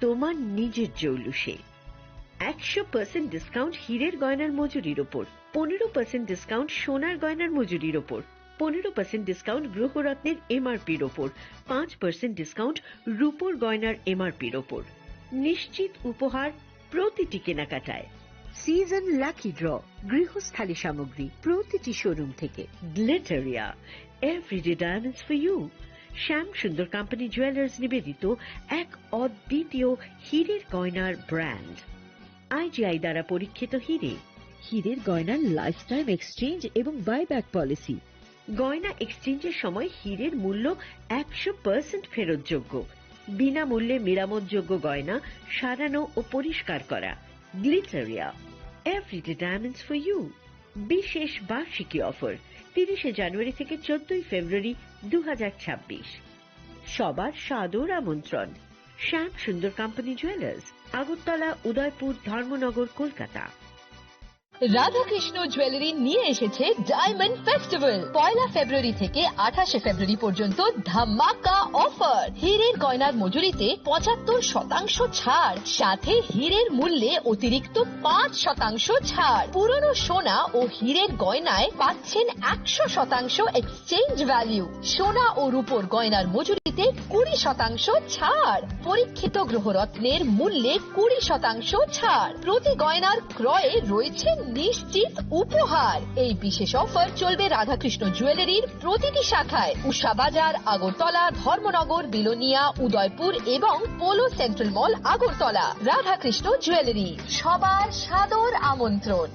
তোমার নিজের জৌলুসে। 100% ডিসকাউন্ট হীরের গয়নার মজুরির ওপর, 15% ডিসকাউন্ট সোনার গয়নার মজুরির ওপর, 15% ডিসকাউন্ট গ্রহরত্নের এমআরপির ওপর, 5% ডিসকাউন্ট রূপোর গয়নার এমআরপির ওপর। নিশ্চিত উপহার প্রতিটি কেনাকাটায়। সিজন লাকি ড্র গৃহস্থালী সামগ্রী প্রতিটি শোরুম থেকে। Glitteria, everyday diamonds for you. Shyam Sundar company jewellers নিবেদিত এক অদ্বিতীয় হীরের গয়নার ব্র্যান্ড। আইজিআই দ্বারা পরীক্ষিত হীরে। হীরের গয়নার লাইফ টাইম এক্সচেঞ্জ এবং বাইব্যাক পলিসি। গয়না এক্সচেঞ্জের সময় হীরের মূল্য 100% ফেরতযোগ্য। বিনামূল্যে মেরামতযোগ্য গয়না সারানো ও পরিষ্কার করা। Glitteria, everyday diamonds for you. বিশেষ বার্ষিকী অফার 30 জানুয়ারি থেকে 14 ফেব্রুয়ারি 2026। সবার সাদর আমন্ত্রণ। শ্যাম Sundar company jewellers, Agartala, Udaipur, Dharmanagar, Kolkata. Radhakrishna jewellery নিয়ে এসেছে ডায়মন্ড ফেস্টিভ্যাল। 1 ফেব্রুয়ারি থেকে 28 ফেব্রুয়ারি পর্যন্ত ধামাকা অফার। হীরের গয়নার মজুরিতে 75% ছাড়, সাথে হীরের মূল্যে অতিরিক্ত 5% ছাড়। পুরনো সোনা ও হীরের গয়নায় পাচ্ছেন 100% এক্সচেঞ্জ ভ্যালু। সোনা ও রূপোর গয়নার মজুরিতে 20% ছাড়। পরীক্ষিত গ্রহরত্নের মূল্যে 20% ছাড়। প্রতি গয়নার ক্রয়ে রয়েছে নিশ্চিত উপহার। এই বিশেষ অফার চলবে রাধাকৃষ্ণ জুয়েলারির প্রতিটি শাখায়, উষা বাজার, আগরতলা, ধর্মনগর, বিলোনিয়া, উদয়পুর এবং পোলো সেন্ট্রাল মল, আগরতলা। রাধাকৃষ্ণ জুয়েলারি, সবার সাদর আমন্ত্রণ।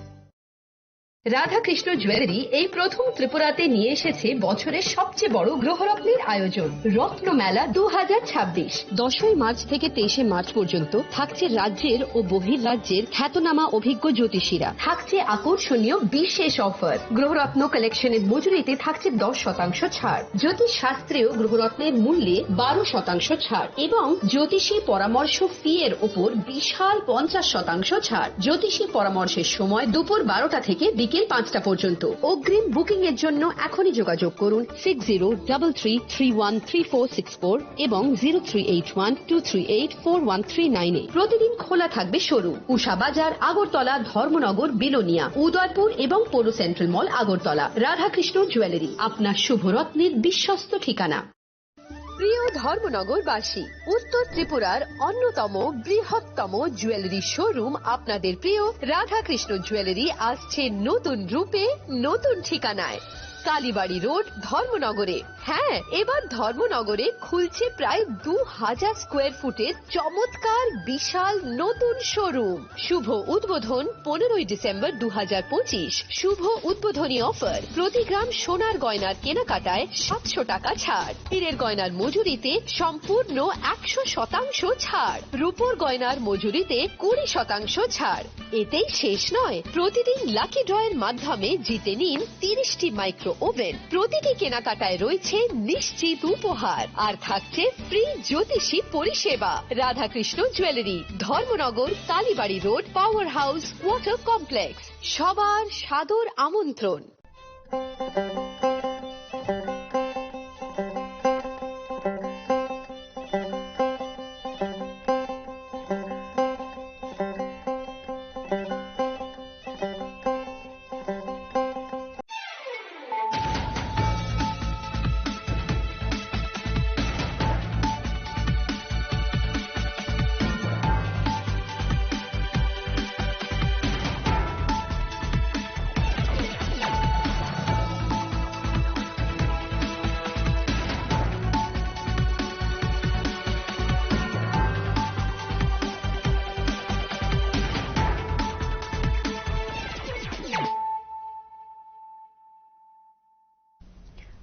রাধাকৃষ্ণ জুয়েলারি এই প্রথম ত্রিপুরাতে নিয়ে এসেছে বছরের সবচেয়ে বড় গ্রহরত্নের আয়োজন, রত্নমেলা 2026। 10 মার্চ থেকে 23 মার্চ পর্যন্ত থাকছে রাজ্যের ও বহির্রাজ্যের খ্যাতনামা অভিজ্ঞ জ্যোতিষীরা। থাকছে আকর্ষণীয় বিশেষ অফার। গ্রহরত্ন কালেকশনের মজুরিতে থাকছে 10% ছাড়। জ্যোতিষ শাস্ত্রীয় গ্রহরত্নের মূল্যে 12% ছাড় এবং জ্যোতিষী পরামর্শ ফি এর ওপর বিশাল 50% ছাড়। জ্যোতিষী পরামর্শের সময় দুপুর 12টা থেকে বিকেল 5টা পর্যন্ত। অগ্রিম বুকিং এর জন্য এখনই যোগাযোগ করুন 6033313464 এবং 038123841399 এ। প্রতিদিন খোলা থাকবে শোরুম। উষা বাজার, আগরতলা, ধর্মনগর, বিলোনিয়া, উদয়পুর এবং পোলো সেন্ট্রাল মল, আগরতলা। রাধাকৃষ্ণ জুয়েলারি, আপনার শুভরত্নের বিশ্বস্ত ঠিকানা। প্রিয় ধর্মনগরবাসী, উত্তর ত্রিপুরার অন্যতম বৃহত্তম জুয়েলারি শোরুম আপনাদের প্রিয় রাধাকৃষ্ণ জুয়েলারি আসছে নতুন রূপে, নতুন ঠিকানায়। কালীবাড়ি রোড, ধর্মনগরে। হ্যাঁ, এবার ধর্মনগরে খুলছে প্রায় 2000 স্কোয়ার ফুটের চমৎকার বিশাল নতুন শোরুম। শুভ উদ্বোধন 15 ডিসেম্বর 2025। শুভ উদ্বোধনী অফার, প্রতি গ্রাম সোনার গয়নার কেনাকাটায় 700 টাকা ছাড়। হীরের গয়নার মজুরিতে সম্পূর্ণ 100% ছাড়। রূপোর গয়নার মজুরিতে 20% ছাড়। এতেই শেষ নয়, প্রতিদিন লাকি ড্রয়ের মাধ্যমে জিতে নিন 30টি মাইক্রো ওভেন। প্রতিটি কেনাকাটায় রয়েছে নিশ্চিত উপহার আর থাকছে ফ্রি জ্যোতিষী পরিষেবা। Radhakrishna jewellery, Dharmanagar, Kalibari road, power house, water complex. সবার সাদর আমন্ত্রণ।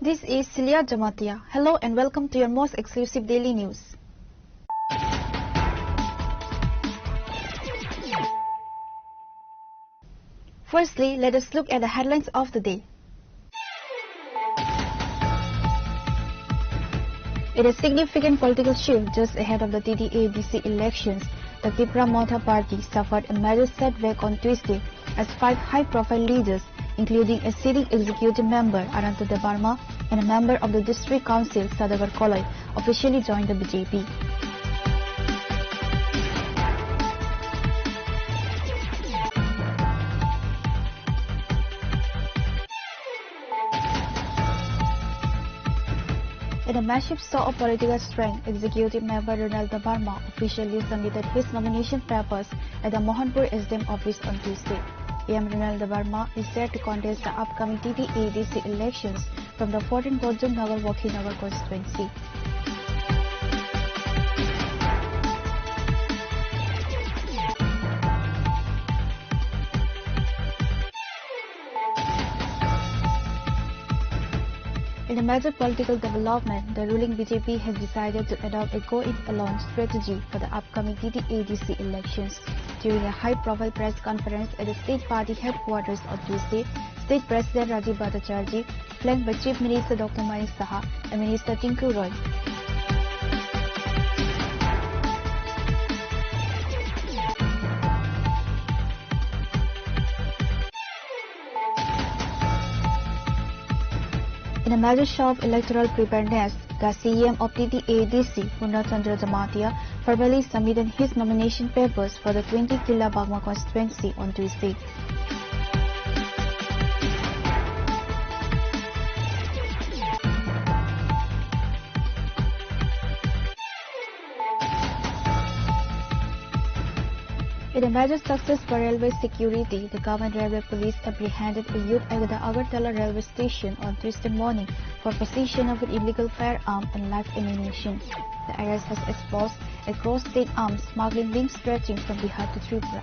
This is Celia Jamatia. Hello and welcome to your most exclusive daily news. Firstly, let us look at the headlines of the day. In a significant political shift just ahead of the TDA-BC elections, the Tripura Matha Party suffered a major setback on Tuesday as 5 high-profile leaders, including a sitting executive member Ananta Debarma and a member of the district council Sadagar Kolai, officially joined the BJP. In a massive show of political strength, Executive Member Ronald Barma officially submitted his nomination papers at the Mohanpur SDM office on Tuesday. AM Ronald Barma is set to contest the upcoming TTADC elections from the 14th Bojjong Nagar Wakinagar constituency. In a major political development, the ruling BJP has decided to adopt a go-it-alone strategy for the upcoming TTADC elections. During a high-profile press conference at the state party headquarters on Tuesday, State President Rajib Bhattacharjee, flanked by Chief Minister Dr. Manik Saha and Minister Tinku Roy. In a major show of electoral preparedness, the CEM of TTADC, Purna Chandra Jamatia, formally submitted his nomination papers for the 20 Killa Bagma constituency on Tuesday. In a major success for railway security, the Government Railway Police apprehended a youth at the Agartala railway station on Tuesday morning for possession of an illegal firearm and live ammunition. The arrest has exposed a cross-state arms smuggling link stretching from Bihar to Tripura.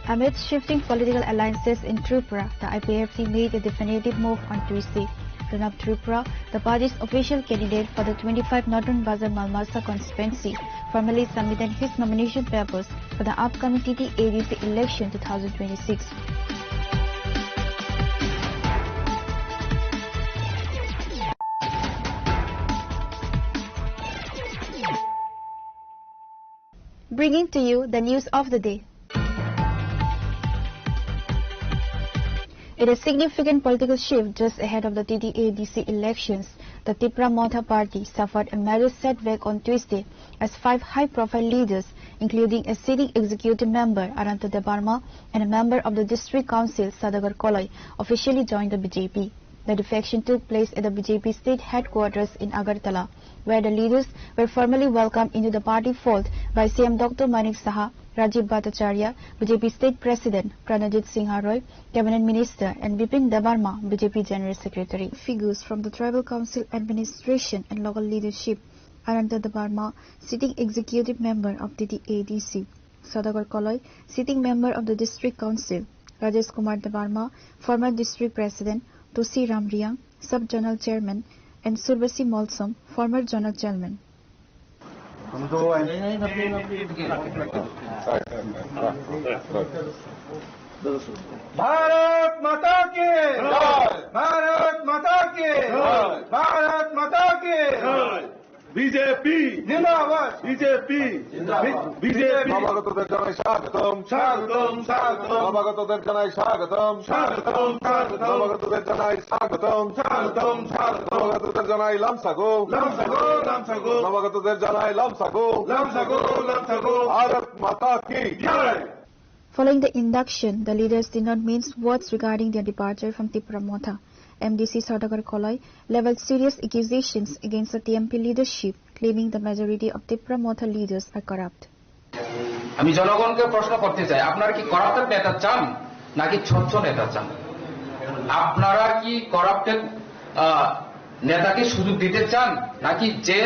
Amid shifting political alliances in Tripura, the IPFC made a definitive move on Tuesday. Pranab Tripura, the party's official candidate for the 25 Northern Bazar Malmasa constituency, formally submitted his nomination papers for the upcoming TTADC election 2026. Bringing to you the news of the day. In a significant political shift just ahead of the TTADC elections, the Tipra Motha party suffered a major setback on Tuesday as 5 high-profile leaders, including a sitting executive member Ananta Debarma and a member of the district council Sadagar Kolai, officially joined the BJP. The defection took place at the BJP state headquarters in Agartala, where the leaders were formally welcomed into the party fold by CM Dr. Manik Saha, Rajib Bhattacharjee, BJP State President Pranajit Singh Roy, Cabinet Minister, and Bipin Debarma, BJP General Secretary. Figures from the Tribal Council administration and local leadership: Ananta Debarma, sitting executive member of TTADC; Sadagar Kolai, sitting member of the District Council; Rajesh Kumar Debarma, former District President; Tosi Ramriang, Sub-Journal Chairman; and Surbasi Molsom, former Journal Chairman. Bharat माता की भारत माता की भारत माता की BJP जिंदाबाद BJP BJP নবাগতদের জানাই স্বাগতম স্বাগতম স্বাগতম নবাগতদের জানাই স্বাগতম স্বাগতম স্বাগতম নবাগতদের জানাই স্বাগতম স্বাগতম স্বাগতম নবাগতদের জানাই লামসাগো লামসাগো লামসাগো নবাগতদের জানাই লামসাগো লামসাগো লামসাগো ভারত মাতা কি জয়. Following the induction, the leaders did not mince words regarding their departure from Tipra Motha. MDC Sadagar Kolai leveled serious accusations against the TMP leadership, claiming the majority of Tipra Motha leaders are corrupt. আমি জনগণকে প্রশ্ন করতে চাই, আপনারা কি corrupted নেতা চান নাকি স্বচ্ছ নেতা চান? আপনারা কি করাপ্টেড নেতাকে সুযোগ দিতে চান নাকি যে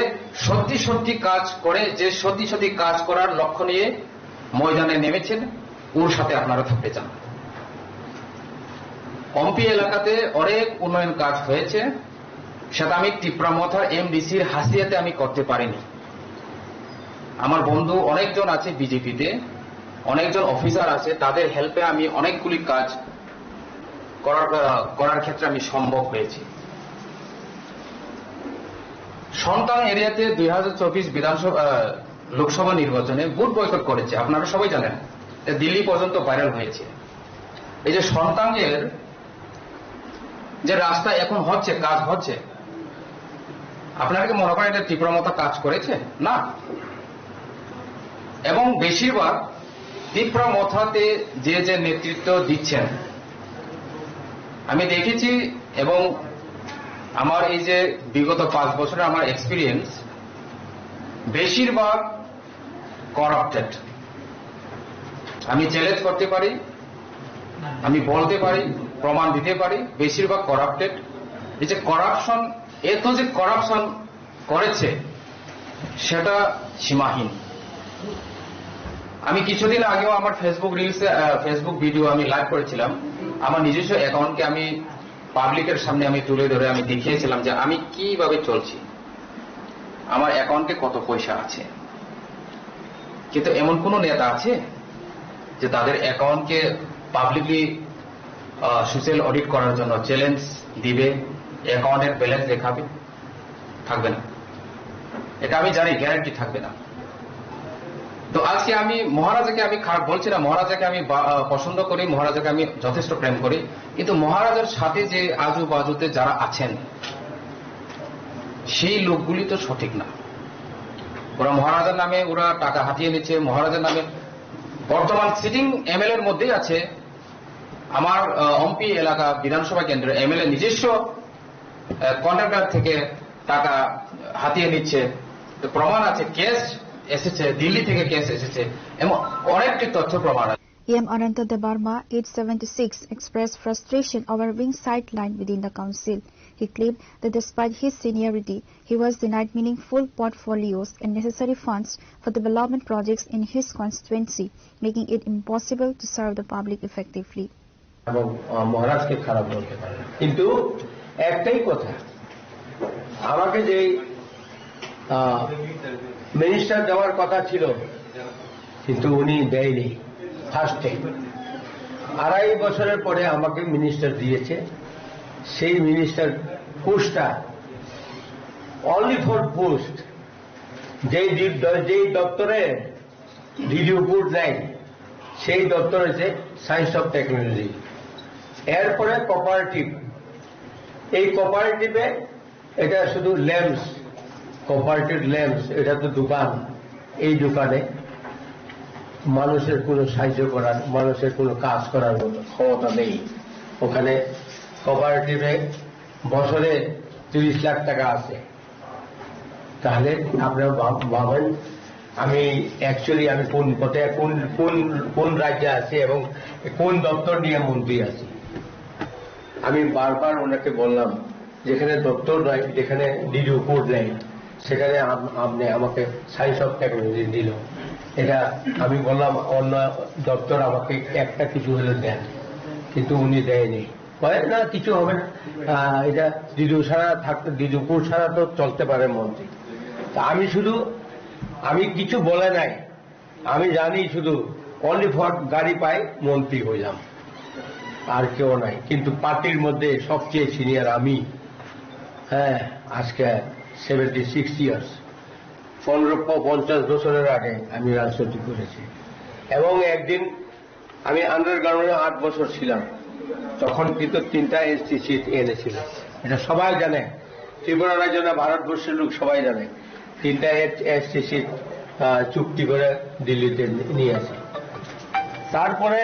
সত্যি সত্যি কাজ করে, যে সত্যি সত্যি কাজ করার লক্ষ্য নিয়ে ময়দানে নেমেছেন ওর সাথে আপনারা থাকতে চান? কম্পি এলাকাতে অনেক উন্নয়ন কাজ হয়েছে, সেটা আমি টিপ্রা মথার এমডিসির হাসিয়াতে আমি করতে পারিনি। আমার বন্ধু অনেকজন আছে বিজেপিতে, অনেকজন অফিসার আছে, তাদের হেল্পে আমি অনেকগুলি কাজ করার ক্ষেত্রে আমি সম্ভব হয়েছি। সন্তান এরিয়াতে 2024 বিধানসভা লোকসভা নির্বাচনে ভোট বয়কট করেছে, আপনারা সবাই জানেন, দিল্লি পর্যন্ত ভাইরাল হয়েছে। এই যে সন্তানের যে রাস্তা এখন হচ্ছে, কাজ হচ্ছে, আপনারা কি মনে করেন এটা ত্রিপুরা মতো কাজ করেছে? না, এবং বেশিরভাগ তিপ্রা মথাতে যে নেতৃত্ব দিচ্ছেন আমি দেখেছি, এবং আমার এই যে বিগত 5 বছরের আমার এক্সপিরিয়েন্স, বেশিরভাগ করাপ্টেড। আমি চ্যালেঞ্জ করতে পারি, আমি বলতে পারি, প্রমাণ দিতে পারি, বেশিরভাগ করাপ্টেড। এই যে করাপশন, এত যে করাপশন করেছে সেটা সীমাহীন। আমি কিছুদিন আগেও আমার ফেসবুক ভিডিও আমি লাইভ করেছিলাম। আমার নিজস্ব অ্যাকাউন্টকে আমি পাবলিকের সামনে আমি তুলে ধরে আমি দেখিয়েছিলাম যে আমি কিভাবে চলছি, আমার অ্যাকাউন্টে কত পয়সা আছে। কিন্তু এমন কোন নেতা আছে যে তাদের অ্যাকাউন্টকে পাবলিকলি সোশ্যাল অডিট করার জন্য চ্যালেঞ্জ দিবে, অ্যাকাউন্টের ব্যালেন্স দেখাবে? থাকবে না, এটা আমি জানি, গ্যারান্টি থাকবে না। তো আজকে আমি মহারাজাকে আমি খারাপ বলছি না, মহারাজাকে আমি পছন্দ করি, মহারাজাকে আমি যথেষ্ট প্রেম করি, কিন্তু মহারাজার সাথে যে আজু বাজুতে যারা আছেন সেই লোকগুলি তো সঠিক না। ওরা মহারাজার নামে ওরা টাকা হাতিয়ে নিচ্ছে। মহারাজার নামে বর্তমান সিটিং এমএলএর মধ্যেই আছে আমার অম্পি এলাকা বিধানসভা কেন্দ্রের এমএলএ নিজস্ব কন্ট্রাক্টর থেকে টাকা হাতিয়ে নিচ্ছে। তো প্রমাণ আছে, কেস এসেছে, দিল্লি থেকে কেস এসেছে, এবং অনেকটি তথ্য প্রমাণ আছে। EM Ananta Debarma, age 76, expressed frustration over being sidelined within the council. He claimed that despite his seniority, he was denied meaningful portfolios and necessary funds for development projects in his constituency, making it impossible to serve the public effectively. এবং মহারাজকে খারাপ বলতে পারে, কিন্তু একটাই কথা, আমাকে যে মিনিস্টার দেওয়ার কথা ছিল কিন্তু উনি দেয়নি। ফার্স্টে 2.5 বছরের পরে আমাকে মিনিস্টার দিয়েছে। সেই মিনিস্টার পোস্টটা অনলি ফর পোস্ট, যেই দপ্তরে ডিডিওপুর নেয় সেই দপ্তর হচ্ছে সায়েন্স অফ টেকনোলজি। এরপরে কোঅপারেটিভ, এই কোঅপারেটিভে এটা শুধু ল্যাম্পস, কোঅপারেটিভ ল্যাম্পস, এটা তো দোকান। এই দোকানে মানুষের কোনো সাহায্য করার, মানুষের কোনো কাজ করার ক্ষমতা নেই। ওখানে কোঅপারেটিভে বছরে 30 লাখ টাকা আছে। তাহলে আপনারা ভাবেন আমি অ্যাকচুয়ালি আমি কোন কোথায় কোন রাজ্যে আছি এবং কোন দপ্তর নিয়ে মন্ত্রী আছি। আমি বারবার ওনাকে বললাম, যেখানে দপ্তর নয়, যেখানে ডিডিও কোড নেই, সেখানে আপনি আমাকে সায়েন্স অফ টেকনোলজি দিল। এটা আমি বললাম অন্য দপ্তর আমাকে একটা কিছু হলে দেন, কিন্তু উনি দেয়নি। না কিছু হবে না, এটা ডিডিও ছাড়া থাকতে, ডিডিও কোড ছাড়া তো চলতে পারে মন্ত্রী। তা আমি কিছু বলে নাই, আমি জানি শুধু অনলি ফর গাড়ি পাই মন্ত্রী হইলাম, আর কেউ নাই। কিন্তু পার্টির মধ্যে সবচেয়ে সিনিয়র আমি। হ্যাঁ, আজকে 76 ইয়ার্স, 50 বছরের আগে আমি রাজনীতি করেছি। এবং একদিন আমি আন্ডারগ্রাউন্ডে 8 বছর ছিলাম, তখন কিন্তু 3টা এসটি সিট এনেছিল। এটা সবাই জানে, ত্রিপুরা রাজ্য না ভারতবর্ষের লোক সবাই জানে। 3টা এসটি সিট চুক্তি করে দিল্লিতে নিয়ে আসি। তারপরে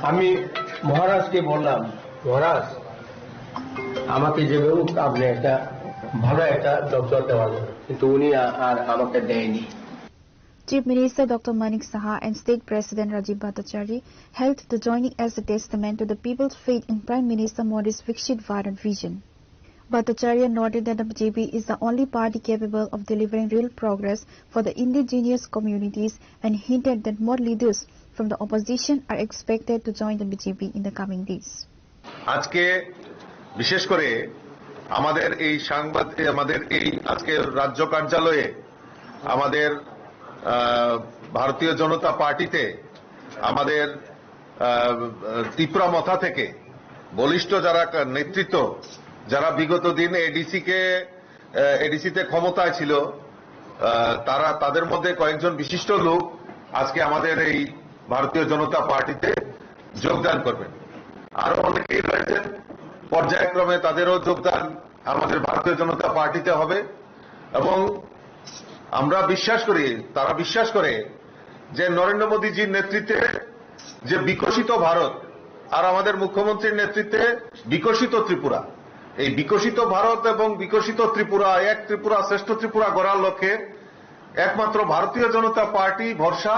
আমি মহারাজকে বললাম, মহারাজ আমাকে যেভাবে আপনি একটা ভালো একটা দপ্তর দেওয়া যাবে, কিন্তু উনি আর আমাকে দেয়নি। Chief Minister Dr. Manik Saha and State President Rajiv Bhattacharya held the joining as a testament to the people's faith in Prime Minister Modi's Viksit Bharat vision. Bhattacharya noted that the BJP is the only party capable of delivering real progress for the indigenous communities and hinted that more leaders from the opposition are expected to join the BJP in the coming days. আজকে বিশেষ করে আমাদের এই আজকের রাজ্য কার্যালয়ে আমাদের ভারতীয় জনতা পার্টিতে আমাদের ত্রিপুরা মথা থেকে বলিষ্ঠ যারা নেতৃত্ব, যারা বিগত দিন এডিসিতে ক্ষমতায় ছিল, তাদের মধ্যে কয়েকজন বিশিষ্ট লোক আজকে আমাদের এই ভারতীয় জনতা পার্টিতে যোগদান করবেন। আরো অনেকেই রয়েছেন, পর্যায়ক্রমে তাদেরও যোগদান আমাদের ভারতীয় জনতা পার্টিতে হবে। এবং আমরা বিশ্বাস করি, তারা বিশ্বাস করে যে নরেন্দ্র মোদীজির নেতৃত্বে যে বিকশিত ভারত আর আমাদের মুখ্যমন্ত্রীর নেতৃত্বে বিকশিত ত্রিপুরা, এই বিকশিত ভারত এবং বিকশিত ত্রিপুরা, এক ত্রিপুরা শ্রেষ্ঠ ত্রিপুরা গড়ার লক্ষ্যে একমাত্র ভারতীয় জনতা পার্টি ভরসা।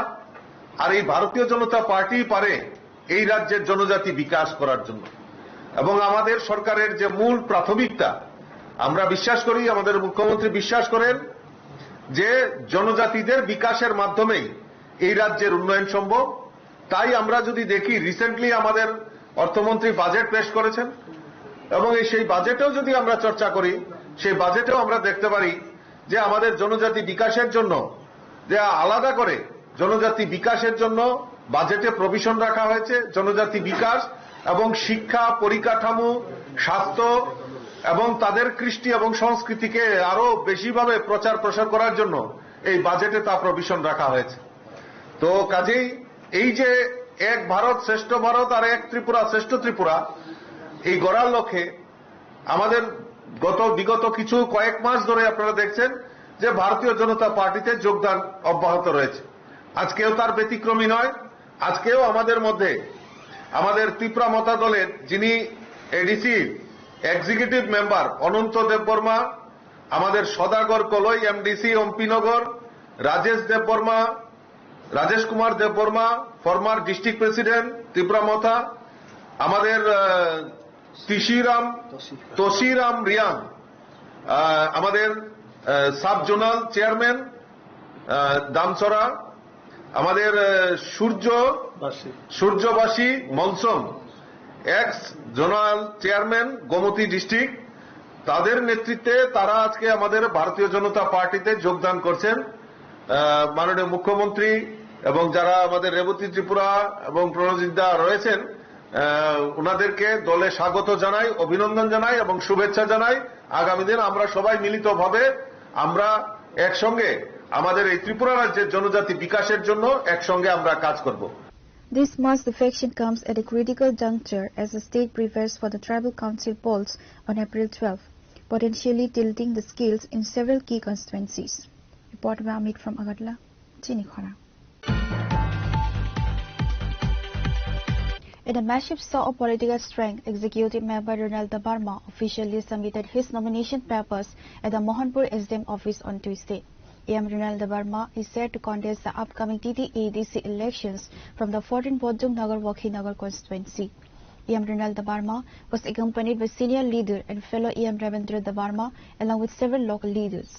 আর এই ভারতীয় জনতা পার্টি পারে এই রাজ্যের জনজাতি বিকাশ করার জন্য। এবং আমাদের সরকারের যে মূল প্রাথমিকতা, আমরা বিশ্বাস করি, আমাদের মুখ্যমন্ত্রী বিশ্বাস করেন যে জনজাতিদের বিকাশের মাধ্যমেই এই রাজ্যের উন্নয়ন সম্ভব। তাই আমরা যদি দেখি, রিসেন্টলি আমাদের অর্থমন্ত্রী বাজেট পেশ করেছেন এবং সেই বাজেটেও যদি আমরা চর্চা করি, সেই বাজেটেও আমরা দেখতে পারি যে আমাদের জনজাতি বিকাশের জন্য যে আলাদা করে জনজাতি বিকাশের জন্য বাজেটে প্রভিশন রাখা হয়েছে। জনজাতি বিকাশ এবং শিক্ষা, পরিকাঠামো, স্বাস্থ্য এবং তাদের কৃষ্টি এবং সংস্কৃতিকে আরো বেশিভাবে প্রচার প্রসার করার জন্য এই বাজেটে তা প্রভিশন রাখা হয়েছে। তো কাজেই এই যে এক ভারত শ্রেষ্ঠ ভারত আর এক ত্রিপুরা শ্রেষ্ঠ ত্রিপুরা, এই গড়ার লক্ষ্যে আমাদের বিগত কিছু কয়েক মাস ধরে আপনারা দেখছেন যে ভারতীয় জনতা পার্টিতে যোগদান অব্যাহত রয়েছে। আজকেও তার ব্যতিক্রমী নয়। আজকেও আমাদের মধ্যে আমাদের ত্রিপুরা মতা দলের যিনি ADC executive member Ananta Debbarma, আমাদের সদাগর কলই MDC Ampinagar, Rajesh Debbarma, Rajesh Kumar Debbarma, former district president Tripura Motha, আমাদের তসিরাম রিয়াং, আমাদের সাব জোনাল চেয়ারম্যান দামচরা, আমাদের সূর্যবাসী মলসম, ex zonal chairman Gomati district, তাদের নেতৃত্বে তারা আজকে আমাদের ভারতীয় জনতা পার্টিতে যোগদান করছেন। মাননীয় মুখ্যমন্ত্রী এবং যারা আমাদের রেবতী ত্রিপুরা এবং প্রণজিৎ দা রয়েছেন, ওনাদেরকে দলে স্বাগত জানাই, অভিনন্দন জানাই এবং শুভেচ্ছা জানাই। আগামী দিন আমরা সবাই মিলিতভাবে আমরা একসঙ্গে আমাদের এই ত্রিপুরা রাজ্যের জনজাতি বিকাশের জন্য একসঙ্গে আমরা কাজ করব। This mass defection comes at a critical juncture as the state prepares for the Tribal Council polls on April 12, potentially tilting the scales in several key constituencies. Report by Amit from Agartala, Chinikhara. In a massive show of political strength, Executive Member Ronald Dabarma officially submitted his nomination papers at the Mohanpur SDM office on Tuesday. AM Ronald Dabarma is set to contest the upcoming TTADC elections from the 14 Bodjong Nagar Wakhinagar constituency. AM Ronald Dabarma was accompanied by senior leader and fellow AM Ravindra Dabarma along with several local leaders.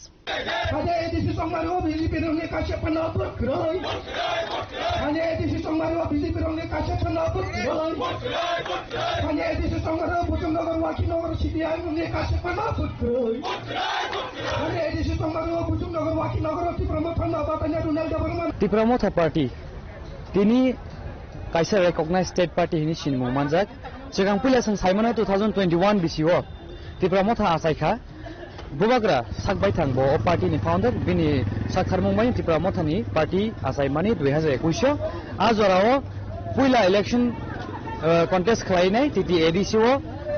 Tripura Motha party তিনি kaisa recognized state party hini sinmo manjak chigang pila sang saimana 2021 BCO Tripura Motha asaikha bubagra sakbai thangbo o party ni founder bini sakharmungmai Tripura Motha ni party asaimani 2021 ajorao puila election contest khlainai TTADCO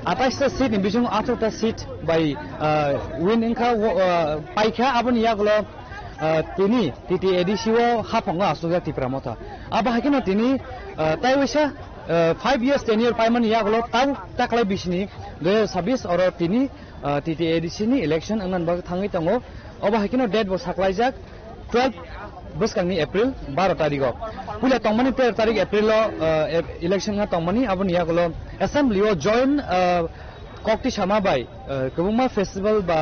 28 ta seat ni bijung 18 ta seat by win inka paikha abon yaglo তিনি TTADCO হাফঙ্গা আসুগা Tripura মথা আবা হাকিনো তিনি তাইওইসা 5 years tenure পাইমান ইয়াগলো তাও তাকলাই বিসনি 2026 or তিনি TTADC ni election angan bag thangai tango oba hakino date bo saklaijak 12 buskangni April 12 tarikh pula tongmani 13 tarikh April lo election nga tongmani abon yaglo assembly o join kokti samabai kubuma festival ba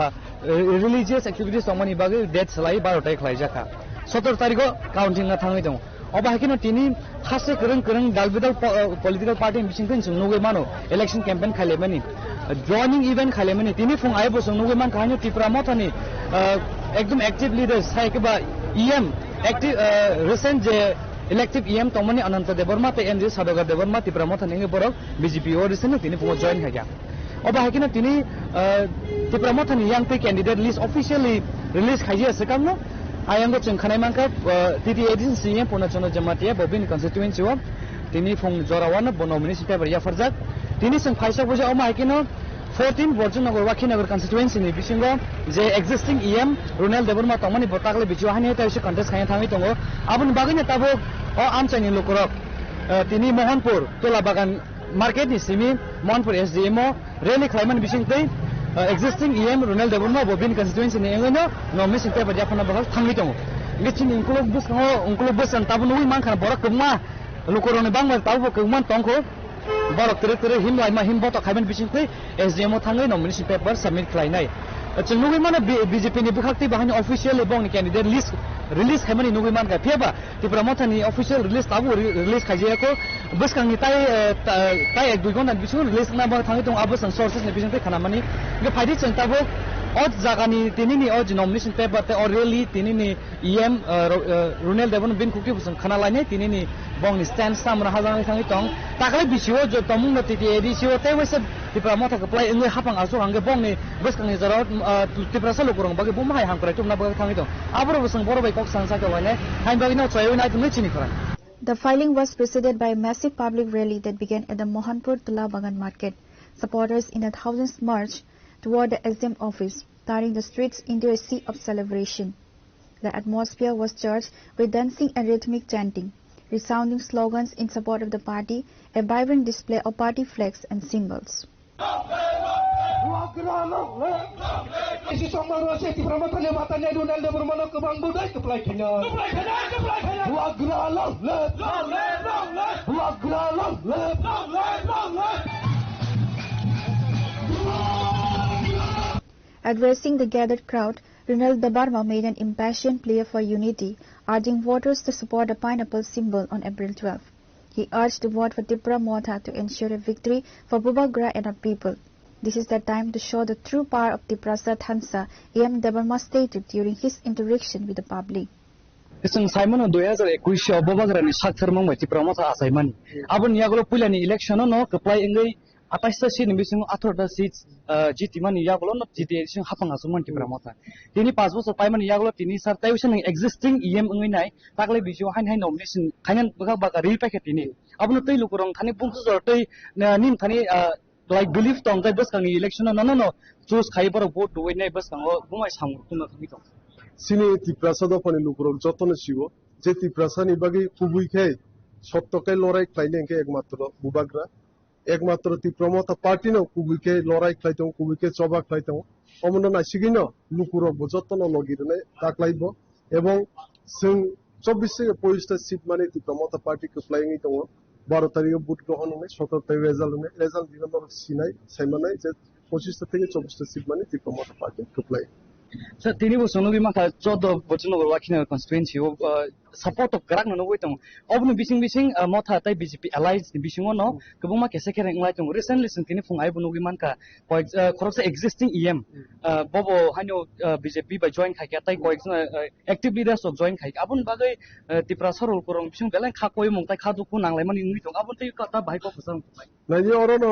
religious activities tongmani bag date salai 12 tarikh khlaijaka 17 tarikh counting nga thangai tango oba hakino tini khase kereng dalbidal political party bisingten sungnuge mano election campaign khalemani joining event khalemani tini phung aibo sungnuge man kahani Tripura mothani ekdom active leaders saikeba EM active recent je elective EM tongmani Ananta Deborma te NJ Sadogar Deborma Tripura mothani nge borok BJP o recent tini phung join khaya oba hakino tini Tripura mothani young candidate list officially release khaiya sekamno ayang ko chungkhanai mangka TTADC CM Punachono Jamatia Bobin constituency o tini phung jorawana bo nomination paper ya farjak tini sung phaisa boja o maikino 14 Borjunagor Wakinagar constituency ni bisingo je existing EM Ronel Deborma Tomani Botakle bijo hani ta ise contest khain thangi tongo abun bagine tabo o amchani lokorok tini Mohanpur Tola Bagan market ni simi Mohanpur SDMO rally khlaiman bisingtei existing EM Ronel Deborma Bobin constituency ni engono nomination te baja phana bagal thangi tongo ngichin ungkulok bus an tabu nui man khana borak kuma lokorone bangwal tabu kuman tongko borok tere him laima him botok khaiman bisingtei SDMO thangai nomination paper submit khlainai chungui mana BJP ni bukhakti bahani official ebong ni candidate list release khaimani nugui man ga pheba tipra mothani official release tabu release khaije ko buskang ni tai ek dui gon bisu release na ba thangi tong abus sources ni bisingtei khanamani ge phaidi cheng tabu od jagani tinini od nomination paper te orally tinini EM Ronel Devon bin kuki busang khana lainai tinini bong ni stand sam ra hazang thangi tong taklai bisiwo jo tomung na titi edisiwo te wese tipra motha apply engwe hapang aso hange bong ni buskang ni zarot tipra sa lokurong bagi bumai hang krai tumna bagi thangi tong abro busang boro bai kok sansa ka wale hain bagi no choyo na tumni chini khara. The filing was preceded by a massive public rally that began at the Mohanpur Tula Bagan market. Supporters in a thousands marched toward the SDM office, turning the streets into a sea of celebration. The atmosphere was charged with dancing and rhythmic chanting, resounding slogans in support of the party, a vibrant display of party flags and symbols. Addressing the gathered crowd, Ronel Deborma made an impassioned plea for unity, urging voters to support the pineapple symbol on April 12. He urged to vote for Tipra Motha to ensure a victory for Bubagra and our people. This is the time to show the true power of Tiprasa Thansa, EM Deborma stated during his interaction with the public. Isang Simon 2021 Bubagra ni sakthar mong Tipra Motha asaimani. Abon yagolo pulani election no apply engai 28 seat bising 18 seats jitimani yagolo no jiti sing hapang asuman Tipra Motha. Tini 5 bosor paimani yagolo tini sartai usang existing EM engai nai taklai bisio hain nomination khainan baga real packet tini. Abon tei lukurong thani bungsu jor tei nim thani like belief tong tai bus kangi election no choose khai bar vote do nai bus kango bumai samur tuna thami tong sini Tiprasa do pani lukurong jotone sibo je Tiprasa ni bagi kubui khai sottokai lorai khlaine ke ekmatro Bubagra ekmatro Tipra Motha party no kubui ke lorai khlaitong kubui ke choba khlaitong omono na sigino lukurong bojotono logirne taklaibo ebong sing 24 poista seat mane Tipra Motha party ke flying itong 12 তারিখে vote গ্রহণ হবে 17 তারিখে result দিনের Sinai সাইমানাই যে 25 থেকে 24 seat মানে Tipra Motha party টুপলাই Sa tini bo sonogi maka 14 Borjunagor Wakinagar constituency support of garak no witong obnu bising motha tai BJP alliance ni bisingo no kubuma kese kere nglai tong recently tini phung ai bunugi manka khoroksa existing EM bobo hanyo BJP by join khai ka tai koik active leaders of join khai abun bagai Tipra sarol korong bising beleng kha koi mong tai kha du ku nanglai mani ngi tong abun tai kata bai ko khosang নাই যে অরনো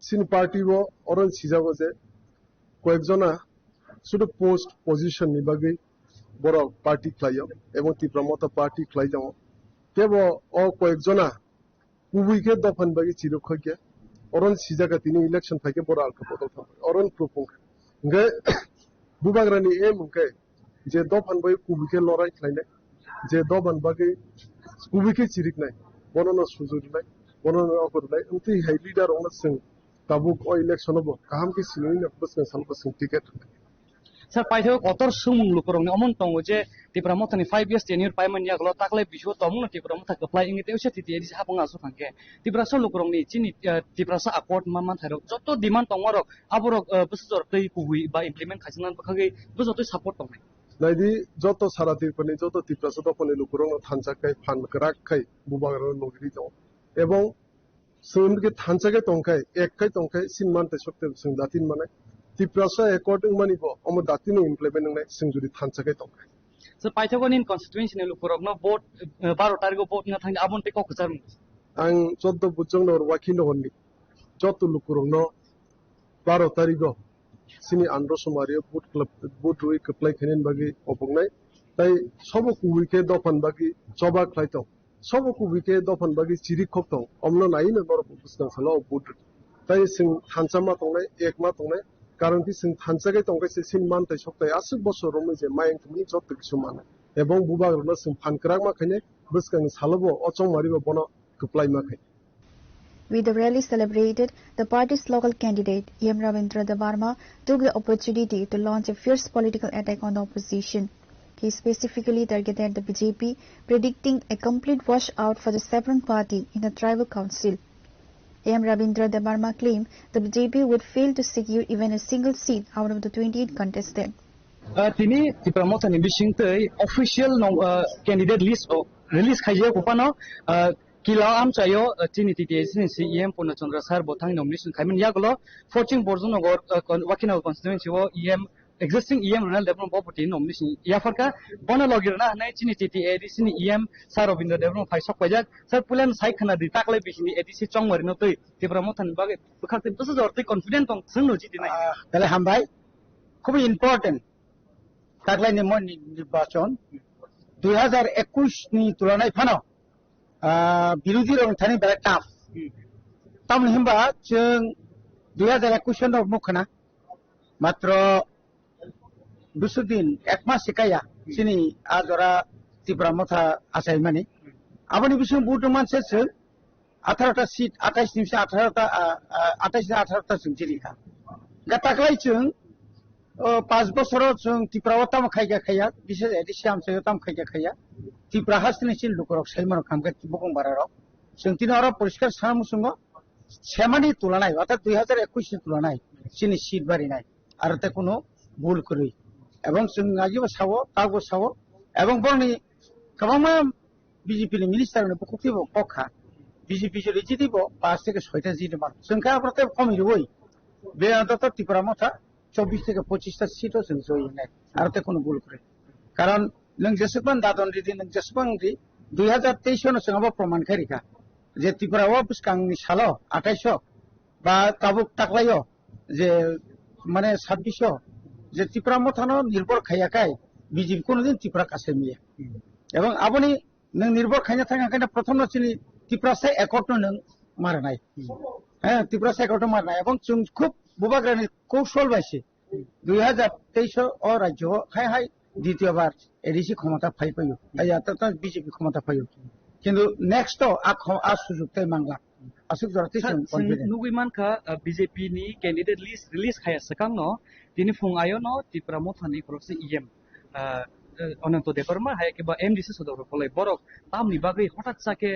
scene party বো অরন সিজাগো যে কয়েকজনা শুধু post position নি বাকি বড় party খাইও এবং Tipra Motha পার্টি খাই যাও কেব ও কয়েকজনা কুবুইকে দফান বাকি চিরক্ষকে অরন সিজাগা তিনি ইলেকশন ফাইকে বড় আলকা বদল থাম অরন প্রপং গে বুবাগ্রানি এ মুকে যে দফান বাকি কুবুইকে লড়াই খাইলে যে দফান বাকি কুবুইকে চিরিক নাই বননা সুযোগ নাই বননা অকর নাই উতি হাই লিডার অন সিং তাবুক ও ইলেকশন হবো কাহাম কি সিনুই না বসকে সালবা সিং ticket Sir, paitho kotor sumung lukurong ni omon tongo je Tipra Motha ni 5 years tenure paiman ya glo taklai bisho tomung na Tipra Motha apply ingi te usha titi edis hapang asu khangke Tipra sa lukurong ni chini Tipra sa accord maman tharo joto demand tongoro aborok busor tei kuhui ba implement khasinan bakhage bujoto support tongai নাইদি যত সারাতির পানি যত Tiprasa do pani lukurong thanchakai phan krak khai Bubagra logri to এবং সুনকে থানচাকে টংকাই এককাই টংকাই সিনমানতে সক্তে সিং দাতিন মানে Tiprasa according মানিব অম দাতিনো implement নাই সিং যদি থানচাকে টংকাই Sir, paitho nin constituency ne lukurong no vote 12 targo vote nga thang abon te ko khusar আং 14 বুজং নর ওয়াকিনো হননি যত lukurong no 12 তারিখো সিনি আন্দ্র সমারিও বুট ক্লাব বুট উই কপ্লাই খেনেন বাকি অপংনাই তাই সব কুইকে দফান বাকি চবা খাইতো সব কুইকে দফান বাকি চিরি খক্তো অমন নাই না নর বুসকান সালো বুট tai sing thansama tongnai ekma tongnai karon ki sing thansagai tongkai se sin man tai soktai asuk bosor romai je mayang tumi jot tik sumana ebong bubag rona sing phankrak ma khaine buskang salobo ochong mariba bono kuplai ma khai. With the rally celebrated, the party's local candidate, E.M. Ravindra Debarma, took the opportunity to launch a fierce political attack on the opposition. He specifically targeted the BJP, predicting a complete washout for the Saffron party in the tribal council. A.M. Ravindra Debarma claimed the BJP would fail to secure even a single seat out of the 28 contested. Tini Tipramota Nibishing official candidate list release Khaja Kupano Kila am chayo chini TTS EM Purnachandra sir bothang nomination khaimen yagolo fortune borjon ogor wakinal constituency wo EM existing EM Ronald Development property nomination yafarka bona logirna nai chini TTADC ni EM sir Robindra Development phai sok pajak sir pulen sai khana di taklai bisini ADC chongmari no tei Tipramothan bage bukhate tosu jorti confident tong sungno jiti nai tale hambai খুবই important taklai ni mon nirbachon 2021 ni tulanai phano বিরোধী রংথানি বেলা tough তামনি হিমবা जों 2021 आव मुखना मात्र 200 दिन एक मास सिकाया सिनि आजरा तिब्रामथा आसायमानि आबनि बिसं बुटु मानसे 18 टा सीट 28 निमसे 18 टा 18 जों जिरिखा गाताखलाय जों 5 বছরও जों तिब्रावताम खायगा खाया बिसे एदिसियाम सेयताम खायगा खाया तिब्रा हासनि सिन लुकरक साइमान खामगा बगं बाराराव जों तिनारा परिष्कार सामुसुंगो सेमानि तुलनाय अर्थात 2021 नि तुलनाय सिनि सीट बारिनाय आरो ता कोनो भुल करै এবং जों आजिबो सावो तागो सावो এবং बरनि गोबां बीजेपी नि मिनिस्टारनो बखुतिबो पखा बीजेपी जरि जिदिबो 5 থেকে 6 टा जिदिमान जोंखा प्रते कमिरबै बे अन्तत तिब्रामथा 24 থেকে 25 টা সিটও जों जयनाय आरो ता कोनो भुल करै कारण नों जेसेबां दादन दिदि नों जेसेबां दि 2023 नो सिङाव प्रमाण खारिखा जे त्रिपुराव बिसकांनि सालो 2800 बा ताबुक ताकलायो जे माने 2600 जे त्रिपुरा मथानो निर्भर खायाखाय बिजेपि कोनो दिन त्रिपुरा कासेमिया এবং आबनि नों निर्भर खायना थाङाखायना प्रथम नसिनि त्रिपुरा से एकट नों मारनाय হ্যাঁ त्रिपुरा से एकट मारनाय এবং जों खूब बुबाग्रानि कौशल बायसे 2023 ও রাজ্য হাই হাই দ্বিতীয়বার এডিসি ক্ষমতা পাইপাইও তাই আততা বিজেপি ক্ষমতা পাইও কিন্তু নেক্সট আ সুযোগটাই মাংলা আসুক জরতে কনফিডেন্ট নুগুইমানখা বিজেপি নি ক্যান্ডিডেট লিস্ট রিলিজ খায়া সাকাংনো তিনি ফুং আয়োনো তিপ্রামথানি খরকসি ইএম অনন্ত দেবর্মা হায়কেবা এমডিসি সদর ফলাই বরক তামনি বাগৈ হঠাৎ সাকে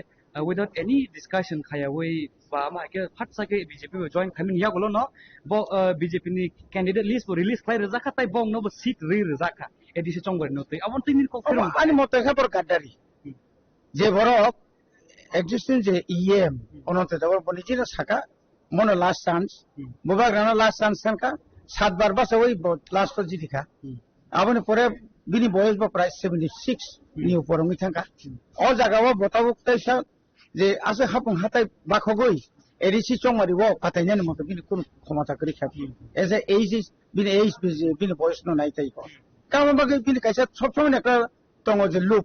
without any discussion khaya wei ba ma ke phat sake BJP join khamin ya golo no bo BJP ni candidate list bo release khai raja kha tai bong no bo seat ri raja kha edisi chongbar no tai abon tin ko firom ani moto kha por gadari je borok existing je EM ononte dabor boniji na saka mono last chance boba grana last chance sanka 7 বার বাসে ওই last জি দিখা আবনে পরে বিনি বয়স বা প্রায় 76 নি উপর মিথাঙ্কা ও জায়গাও বতাবুক তাইসা যে আছে হাপুং হাতাই বাখগই এডিসি চংমারি ও পাতাইনেন মতো বিনি কোন ক্ষমতা করি খাবি এজ এ এইজ বিনি এইজ বিনি বয়স ন নাই তাই কারণ বাকি বিনি কাইসা সব সময় একটা দङ যে লুক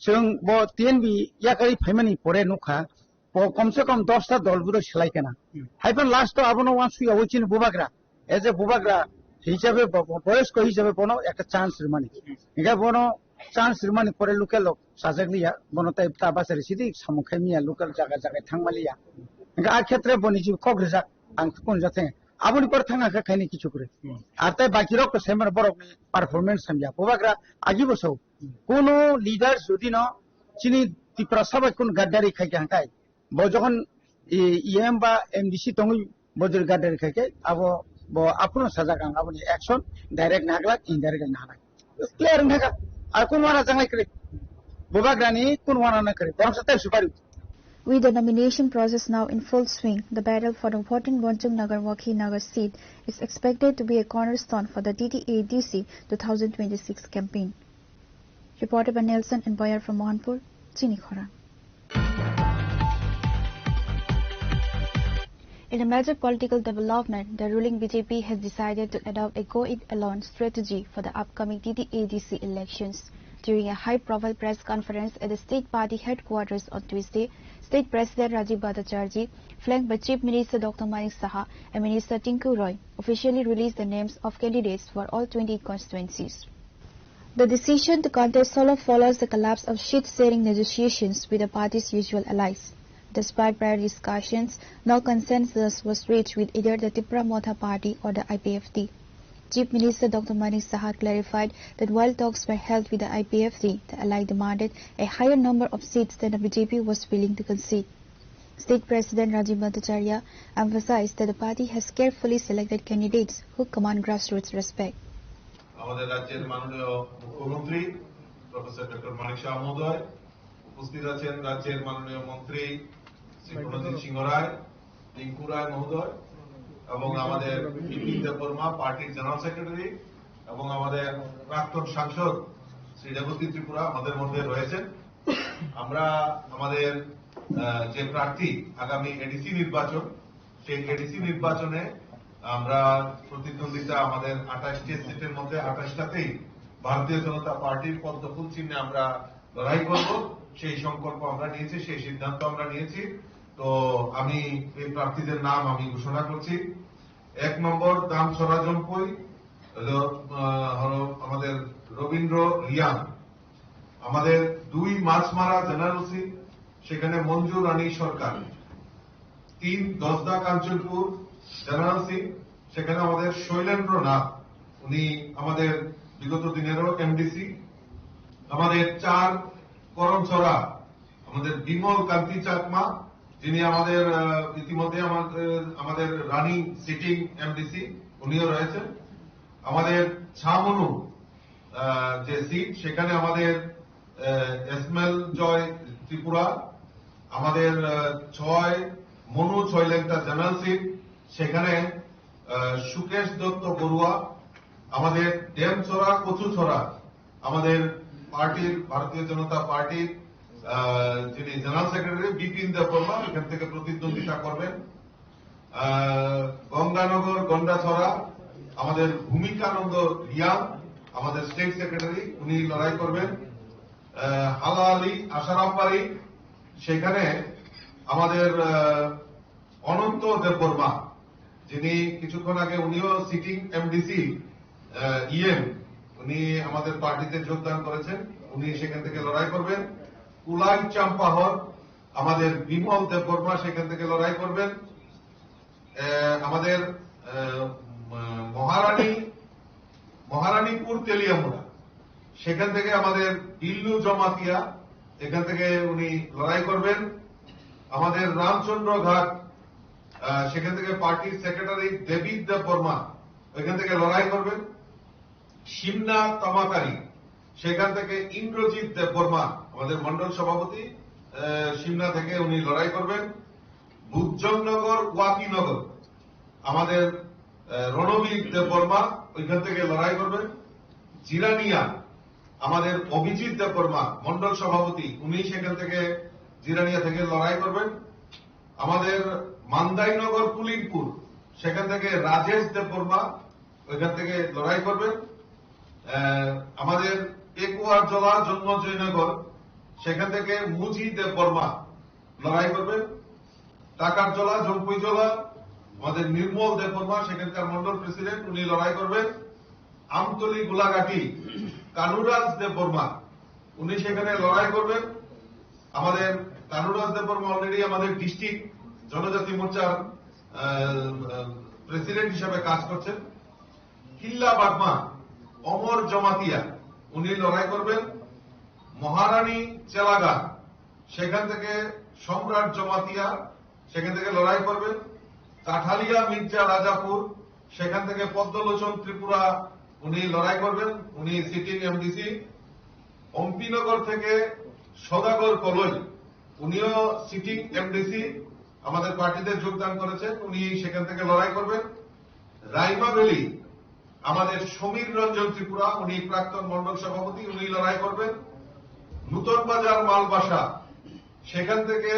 जों ब টিএনবি ইয়াকারি ফাইমানি পরে নুখা কমসে কম 10 টা দলগুলো সেলাইকেনা হাইপার লাস্ট আবনো ওয়ান সুইয়া ওইচিন বুবাগ্রা এজ এ বুবাগ্রা হিসাবে বয়স্ক হিসাবে বনো একটা চান্স রিমানি এগা বনো চান্স রিমানি পরে লোকাল সাজাগলিয়া বনো তাই তা বাসারে সিদি সামুখাইমিয়া লোকাল জায়গা জায়গায় থাংমালিয়া এগা আ ক্ষেত্রে বনিজি কগ্রেজা আং কোন যাতে আবনি পর থাঙা খাইনি কিছু করে আর তাই বাকি রক সেমার বরকনি পারফরম্যান্স সামজা বুবাগ্রা আগি বসও কোন লিডার যদি না চিনি ত্রিপুরা সবাই কোন গাদ্দারি খাইকে হাঁটাই ব যখন ইএম বা এমডিসি তঙ্গই বজর গাদ্দারি খাইকে আবো ব আপন সাজা গাং আবনি অ্যাকশন ডাইরেক্ট নাগলা ইনডাইরেক্ট নাগলা ক্লিয়ার নাগা আর কোন ওয়ানা জাঙ্গাই করে বুবাগ্রানি কোন ওয়ানা না করে বরং সাথে সুপারি. With the nomination process now in full swing, the battle for the important Bonchung Nagar Wakhi Nagar seat is expected to be a cornerstone for the TTADC 2026 campaign. Reported by Nelson and Boyer from Mohanpur, Chini Khora. In a major political development, the ruling BJP has decided to adopt a go-it-alone strategy for the upcoming TTADC elections. During a high-profile press conference at the state party headquarters on Tuesday, State President Rajiv Bhattacharjee, flanked by Chief Minister Dr. Manik Saha and Minister Tinku Roy, officially released the names of candidates for all 20 constituencies. The decision to contest solo follows the collapse of seat-sharing negotiations with the party's usual allies. Despite prior discussions, no consensus was reached with either the Tripura Motha Party or the IPFT. Chief Minister Dr. Manik Saha clarified that while talks were held with the IPFT, the ally demanded a higher number of seats than the BJP was willing to concede. State President Rajiv Bhattacharya emphasized that the party has carefully selected candidates who command grassroots respect. আমাদের রাজ্যের মাননীয় মুখ্যমন্ত্রী professor doctor মানিক শাহ মহোদয়, উপস্থিত আছেন রাজ্যের মাননীয় মন্ত্রী শ্রী প্রণজিৎ সিংহ রায়, টিঙ্কু রায় মহোদয় এবং আমাদের বিপিন দেববর্মা পার্টির জেনারেল সেক্রেটারি এবং আমাদের প্রাক্তন সাংসদ শ্রী রেবতী ত্রিপুরা আমাদের মধ্যে রয়েছেন। আমরা আমাদের যে প্রার্থী আগামী এডিসি নির্বাচন, সেই এডিসি নির্বাচনে আমরা প্রতিদ্বন্দ্বিতা আমাদের 28টি সিটের মধ্যে 28টাতেই ভারতীয় জনতা পার্টির পদ্মফুল চিহ্নে আমরা লড়াই করব। সেই সংকল্প আমরা নিয়েছি, সেই সিদ্ধান্ত আমরা নিয়েছি। তো আমি এই প্রার্থীদের নাম আমি ঘোষণা করছি। 1 নম্বর দামছড়া জম্পুই হলো আমাদের রবীন্দ্র রিয়াং। আমাদের 2 মাছমারা জেনারেল সিট, সেখানে মঞ্জু রানী সরকার। 3 দশদা কাঞ্চনপুর জেনারেল সিট, সেখানে আমাদের শৈলেন্দ্র নাথ, উনি আমাদের বিগত দিনেরও এমডিসি। আমাদের 4 করমছড়া আমাদের বিমল কান্তি চাকমা, যিনি আমাদের ইতিমধ্যে আমাদের রানিং সিটিং এমডিসি, উনিও রয়েছেন। আমাদের ছামনু যে সিট, সেখানে আমাদের এসমেল জয় ত্রিপুরা। আমাদের 6 মনু ছয়লেংটা জেনারেল সিট, সেখানে সুকেশ দত্ত বড়ুয়া। আমাদের ডেমছড়া কচুছড়া আমাদের পার্টির ভারতীয় জনতা পার্টির যিনি জেনারেল সেক্রেটারি বিপিন দেববর্মা এখান থেকে প্রতিদ্বন্দ্বিতা করবেন। গঙ্গানগর গন্ডাছড়া আমাদের ভূমিকানন্দ রিয়াং, আমাদের স্টেট সেক্রেটারি, উনি লড়াই করবেন। হালালি আশারামবাড়ি, সেখানে আমাদের অনন্ত দেববর্মা, যিনি কিছুক্ষণ আগে উনিও সিটিং এমডিসি ইএম, উনি আমাদের পার্টিতে যোগদান করেছেন, উনি সেখান থেকে লড়াই করবেন। কুলাই চাম্পাহর আমাদের বিমল দেববর্মা সেখান থেকে লড়াই করবেন। আমাদের মহারানীপুর তেলিয়ামুড়া, সেখান থেকে আমাদের বিল্লু জমাতিয়া, এখান থেকে উনি লড়াই করবেন। আমাদের রামচন্দ্র ঘাট, সেখান থেকে পার্টির সেক্রেটারি দেবিক দেববর্মা এখান থেকে লড়াই করবেন। সিমনা তামাকারি, সেখান থেকে ইন্দ্রজিৎ দেববর্মা আমাদের মন্ডল সভাপতি সিমনা থেকে উনি লড়াই করবেন। বুজ্জনগর ওয়াকিনগর আমাদের রণবীর দেববর্মা ওইখান থেকে লড়াই করবেন। জিরানিয়া আমাদের অভিজিৎ দেববর্মা মন্ডল সভাপতি, উনি সেখান থেকে জিরানিয়া থেকে লড়াই করবেন। আমাদের মান্দাইনগর কুলিনপুর, সেখান থেকে রাজেশ দেববর্মা ওইখান থেকে লড়াই করবেন। আমাদের পেকুয়ার জলা জন্মজয়নগর, সেখান থেকে মুজি দেববর্মা লড়াই করবেন। টাকার জলা জম্পুই জলা আমাদের নির্মল দেববর্মা সেখানকার মন্ডল প্রেসিডেন্ট, উনি লড়াই করবেন। আমতলি গোলাঘাটি কানুরাজ দেববর্মা, উনি সেখানে লড়াই করবেন। আমাদের কানুরাজ দেববর্মা অলরেডি আমাদের ডিস্ট্রিক্ট জনজাতি মোর্চার প্রেসিডেন্ট হিসাবে কাজ করছেন। কিল্লা বাগমা অমর জমাতিয়া, উনি লড়াই করবেন। মহারানী চেলাগা, সেখান থেকে সম্রাট জমাতিয়া সেখান থেকে লড়াই করবেন। কাঠালিয়া মির্জা রাজাপুর, সেখান থেকে পদ্মলোচন ত্রিপুরা উনি লড়াই করবেন, উনি সিটিং এমডিসি। অম্পিনগর থেকে সদাগর কলই, উনিও সিটিং এমডিসি, আমাদের পার্টিতে যোগদান করেছেন, উনি সেখান থেকে লড়াই করবেন। রাইমা ভ্যালি আমাদের সমীর রঞ্জন ত্রিপুরা, উনি প্রাক্তন মন্ডল সভাপতি, উনি লড়াই করবেন। নূতন বাজার মালবাসা, সেখান থেকে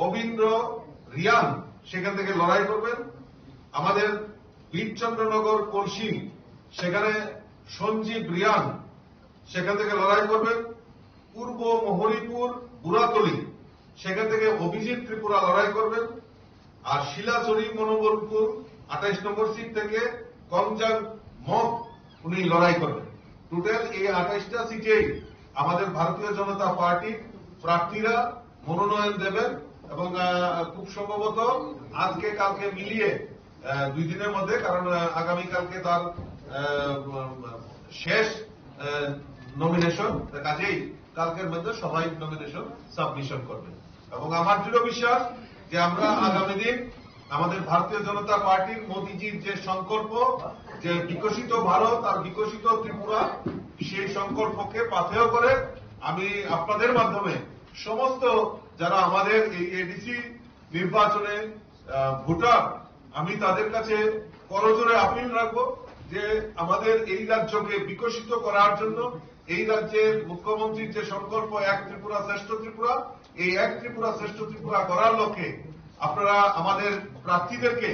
অবিন্দ্র রিয়াং সেখান থেকে লড়াই করবেন। আমাদের বীরচন্দ্রনগর কলসিং, সেখানে সঞ্জীব রিয়াং সেখান থেকে লড়াই করবেন। পূর্ব মহরিপুর বুড়াতলি, সেখান থেকে অভিজিৎ ত্রিপুরা লড়াই করবেন, আর শিলাচড়ি মনোবলপুর 28 নম্বর সিট থেকে কংজাং মগ উনি লড়াই করবেন। টোটাল এই 28টা সিটেই আমাদের ভারতীয় জনতা পার্টির প্রার্থীরা মনোনয়ন দেবেন এবং খুব সম্ভবত আজকে কালকে মিলিয়ে 2 দিনের মধ্যে, কারণ আগামীকালকে তার শেষ নমিনেশন, কাজেই কালকের মধ্যে সবাই নমিনেশন সাবমিশন করবেন। এবং আমার দৃঢ় বিশ্বাস যে আমরা আগামী দিন আমাদের ভারতীয় জনতা পার্টির মোদীজির যে সংকল্প, যে বিকশিত ভারত আর বিকশিত ত্রিপুরা, সেই সংকল্পকে পাথেয় করে আমি আপনাদের মাধ্যমে সমস্ত যারা আমাদের এই এডিসি নির্বাচনে ভোটার, আমি তাদের কাছে করজোরে আপিল রাখবো যে আমাদের এই রাজ্যকে বিকশিত করার জন্য এই রাজ্যের মুখ্যমন্ত্রীর যে সংকল্প এক ত্রিপুরা শ্রেষ্ঠ ত্রিপুরা, এই এক ত্রিপুরা শ্রেষ্ঠ ত্রিপুরা করার লক্ষ্যে আপনারা আমাদের প্রার্থীদেরকে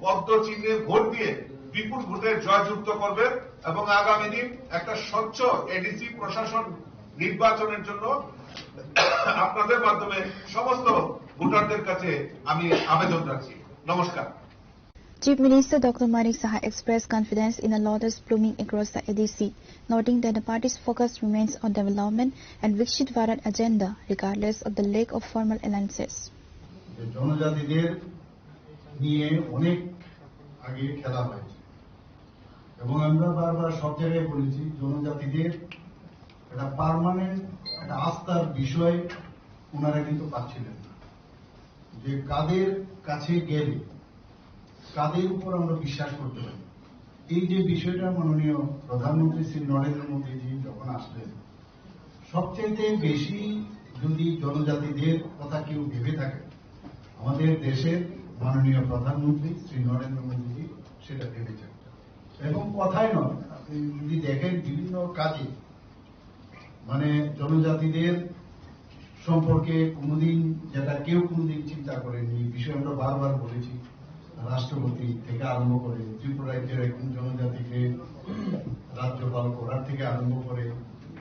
পদ্ম চিহ্নে ভোট দিয়ে বিপুল ভোটে জয়যুক্ত করবেন এবং আগামী দিন একটা স্বচ্ছ এডিসি প্রশাসন নির্বাচনের জন্য আপনাদের মাধ্যমে সমস্ত ভোটারদের কাছে আমি আবেদন রাখছি। নমস্কার। Chief Minister Dr. Manik Saha expressed confidence in a lotus blooming across the ADC, noting that the party's focus remains on development and Vikshit Bharat agenda, regardless of the lack of formal alliances. জনজাতিদের নিয়ে অনেক আগে খেলা হয়েছে এবং আমরা বারবার সব জায়গায় বলেছি জনজাতিদের একটা পার্মানেন্ট একটা আস্থার বিষয় ওনারা কিন্তু পাচ্ছিলেন না, যে কাদের কাছে গেলে কাদের উপর আমরা বিশ্বাস করতে পারি। এই যে বিষয়টা মাননীয় প্রধানমন্ত্রী শ্রী নরেন্দ্র মোদীজি যখন আসলেন, সবচেয়ে বেশি যদি জনজাতিদের কথা কেউ ভেবে থাকে আমাদের দেশের মাননীয় প্রধানমন্ত্রী শ্রী নরেন্দ্র মোদীজি সেটা ভেবেছেন। এবং কথায় নয়, আপনি যদি দেখেন বিভিন্ন কাজে মানে জনজাতিদের সম্পর্কে কোনোদিন যেটা কেউ কোনোদিন চিন্তা করেনি, বিষয় আমরা বারবার বলেছি, রাষ্ট্রপতি থেকে আরম্ভ করে ত্রিপুরা রাজ্যের একজন জনজাতিকে রাজ্যপাল করার থেকে আরম্ভ করে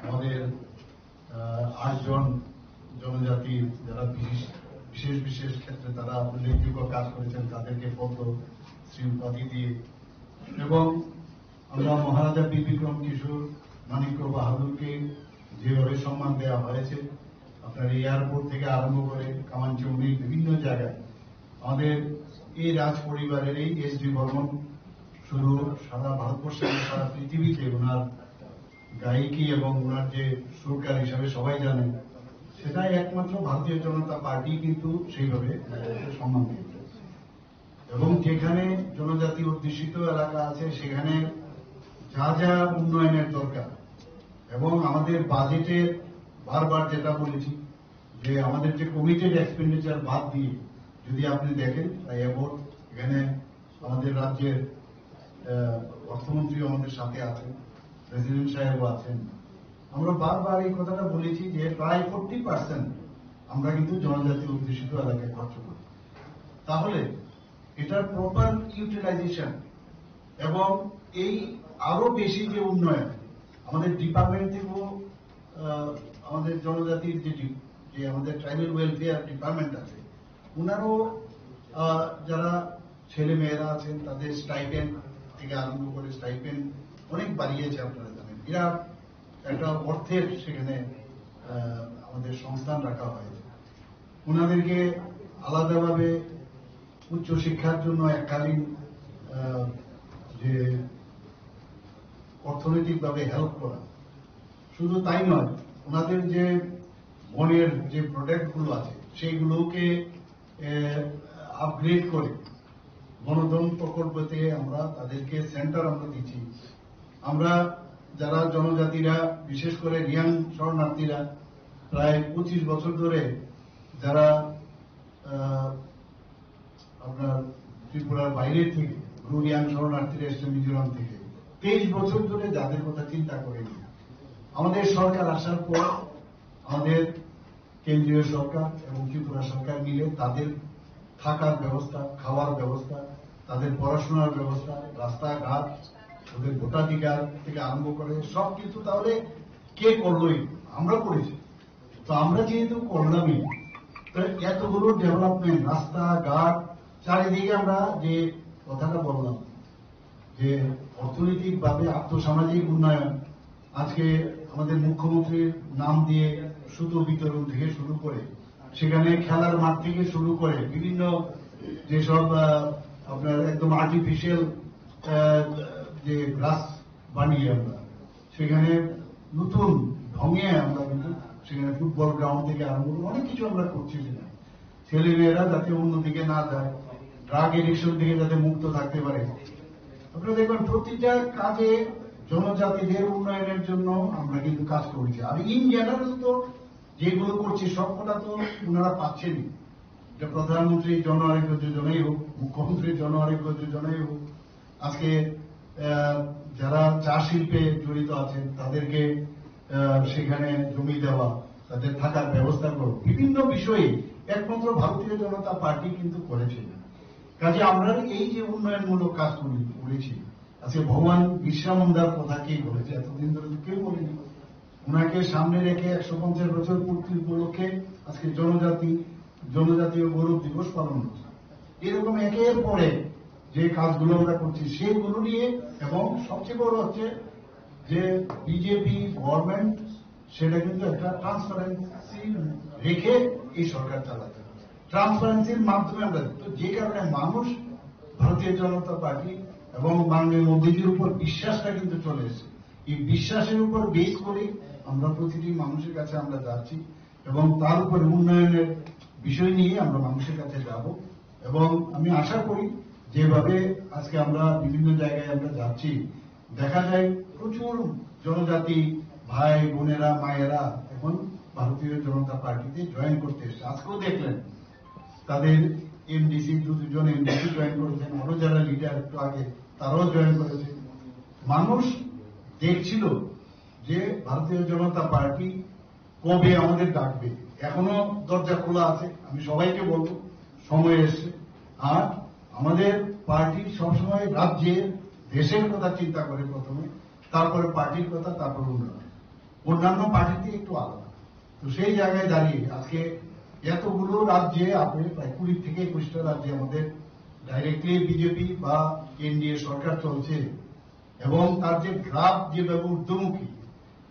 আমাদের 8 জন জনজাতির যারা বিশেষ বিশেষ ক্ষেত্রে তারা উল্লেখযোগ্য কাজ করেছেন তাদেরকে পদ্ম শ্রী উপাধি দিয়ে, এবং আমরা মহারাজা বীর বিক্রম কিশোর মানিক্য বাহাদুরকে যেভাবে সম্মান দেওয়া হয়েছে, আপনার এয়ারপোর্ট থেকে আরম্ভ করে কামানচৌনি বিভিন্ন জায়গায় আমাদের এই রাজ পরিবারের এই এস.ডি. বর্মন শুধু সারা ভারতবর্ষে সারা পৃথিবীতে ওনার গায়িকী এবং ওনার যে সুরকার হিসাবে সবাই জানেন, সেটাই একমাত্র ভারতীয় জনতা পার্টি কিন্তু সেইভাবে সম্মান দিয়েছে। এবং যেখানে জনজাতি অধ্যুষিত এলাকা আছে সেখানে যা যা উন্নয়নের দরকার, এবং আমাদের বাজেটে বারবার যেটা বলেছি যে আমাদের যে কমিটেড এক্সপেন্ডিচার বাদ দিয়ে যদি আপনি দেখেন অ্যাবোর্ড, এখানে আমাদের রাজ্যের অর্থমন্ত্রী আমাদের সাথে আছেন, প্রেসিডেন্ট সাহেবও আছেন, আমরা বারবার এই কথাটা বলেছি যে প্রায় 40% আমরা কিন্তু জনজাতি অধ্যুষিত এলাকায় খরচ করি। তাহলে এটার প্রপার ইউটিলাইজেশন এবং এই আরো বেশি যে উন্নয়ন আমাদের ডিপার্টমেন্ট থেকেও আমাদের জনজাতির যে আমাদের ট্রাইবাল ওয়েলফেয়ার ডিপার্টমেন্ট আছে, ওনারও যারা ছেলে মেয়েরা আছেন তাদের স্টাইপেন্ড থেকে আরম্ভ করে স্টাইপেন্ড অনেক বাড়িয়েছে, আপনারা জানেন। এরা একটা অর্থের সেখানে আমাদের সংস্থান রাখা হয়েছে, ওনাদেরকে আলাদাভাবে উচ্চশিক্ষার জন্য এককালীন যে অর্থনৈতিকভাবে হেল্প করা, শুধু তাই নয়, ওনাদের যে বনের যে প্রোডাক্টগুলো আছে সেইগুলোকে আপগ্রেড করে বনধন প্রকল্পতে আমরা তাদেরকে সেন্টার আমরা দিচ্ছি। আমরা যারা জনজাতিরা বিশেষ করে রিয়াং শরণার্থীরা প্রায় 25 বছর ধরে যারা আপনার ত্রিপুরার বাইরের থেকে রিয়াং শরণার্থীরা এসছে মিজোরাম থেকে 23 বছর ধরে যাদের কথা চিন্তা করেনি, আমাদের সরকার আসার পর আমাদের কেন্দ্রীয় সরকার এবং ত্রিপুরা সরকার মিলে তাদের থাকার ব্যবস্থা, খাওয়ার ব্যবস্থা, তাদের পড়াশোনার ব্যবস্থা, রাস্তাঘাট, ওদের ভোটাধিকার থেকে আরম্ভ করে সব কিছু। তাহলে কে করলোই? আমরা করেছি। তো আমরা যেহেতু করলামই, তো এতগুলো ডেভেলপমেন্ট, রাস্তাঘাট, চারিদিকে আমরা যে কথাটা বললাম যে অর্থনৈতিকভাবে আর্থসামাজিক উন্নয়ন, আজকে আমাদের মুখ্যমন্ত্রীর নাম দিয়ে সুতো বিতরণ থেকে শুরু করে, সেখানে খেলার মাঠ থেকে শুরু করে বিভিন্ন যেসব আপনার একদম আর্টিফিশিয়াল যে গ্রাস বানিয়ে আমরা সেখানে নতুন ঢঙে আমরা কিন্তু সেখানে ফুটবল গ্রাউন্ড থেকে আরম্ভ করে অনেক কিছু আমরা করছি। সেখানে ছেলেমেয়েরা যাতে অন্যদিকে না যায়, ড্রাগ এডিকশন থেকে যাতে মুক্ত থাকতে পারে। আপনারা দেখবেন প্রতিটা কাজে জনজাতিদের উন্নয়নের জন্য আমরা কিন্তু কাজ করছি। আর ইন জেনারেল তো যেগুলো করছি সবকটা তো ওনারা পাচ্ছেনই। যে প্রধানমন্ত্রী জন আরোগ্য যোজনাই হোক, মুখ্যমন্ত্রীর জন আরোগ্য যোজনাই হোক, আজকে যারা চা শিল্পে জড়িত আছেন তাদেরকে সেখানে জমি দেওয়া, তাদের থাকার ব্যবস্থা করা, বিভিন্ন বিষয়ে একমাত্র ভারতীয় জনতা পার্টি কিন্তু করেছে। কাজে আমরা এই যে উন্নয়নমূলক কাজ করেছি, আজকে ভগবান বিরসা মুন্ডার কথা কে বলেছে? এতদিন ধরে কেউ বলেনি। ওনাকে সামনে রেখে 150 বছর পূর্তি উপলক্ষে আজকে জনজাতীয় গৌরব দিবস পালন হচ্ছে। এরকম একের পরে যে কাজগুলো আমরা করছি সেগুলো নিয়ে, এবং সবচেয়ে বড় হচ্ছে যে বিজেপি গভর্নমেন্ট সেটা কিন্তু একটা ট্রান্সপারেন্সি রেখে এই সরকার চালাতে, ট্রান্সপারেন্সির মাধ্যমে আমরা, তো যে কারণে মানুষ ভারতীয় জনতা পার্টি এবং মাননীয় মোদীজির উপর বিশ্বাসটা কিন্তু চলে এসেছে। এই বিশ্বাসের উপর বেস করে আমরা প্রতিটি মানুষের কাছে আমরা যাচ্ছি এবং তার উপর উন্নয়নের বিষয় নিয়ে আমরা মানুষের কাছে যাব। এবং আমি আশা করি যেভাবে আজকে আমরা বিভিন্ন জায়গায় আমরা যাচ্ছি, দেখা যায় প্রচুর জনজাতি ভাই বোনেরা মায়েরা এখন ভারতীয় জনতা পার্টিতে জয়েন করতে এসেছে। আজকেও দেখলেন তাদের এমডিসি, দুজন এমডিসি জয়েন করেছেন, আরো যারা লিডার একটু আগে তারাও জয়েন করেছে। মানুষ দেখছিল যে ভারতীয় জনতা পার্টি কবে আমাদের ডাকবে। এখনো দরজা খোলা আছে, আমি সবাইকে বলবো সময় এসছে। আর আমাদের পার্টি সবসময় রাজ্যের দেশের কথা চিন্তা করে প্রথমে, তারপরে পার্টির কথা, তারপর উন্নয়ন। অন্যান্য পার্টিতে একটু আলাদা। তো সেই জায়গায় দাঁড়িয়ে আজকে এতগুলো রাজ্যে, আপনি প্রায় 20 থেকে 21টা রাজ্যে আমাদের ডাইরেক্টলি বিজেপি বা এনডিএ সরকার চলছে, এবং তার যে গ্রাফ যেভাবে ঊর্ধ্বমুখী,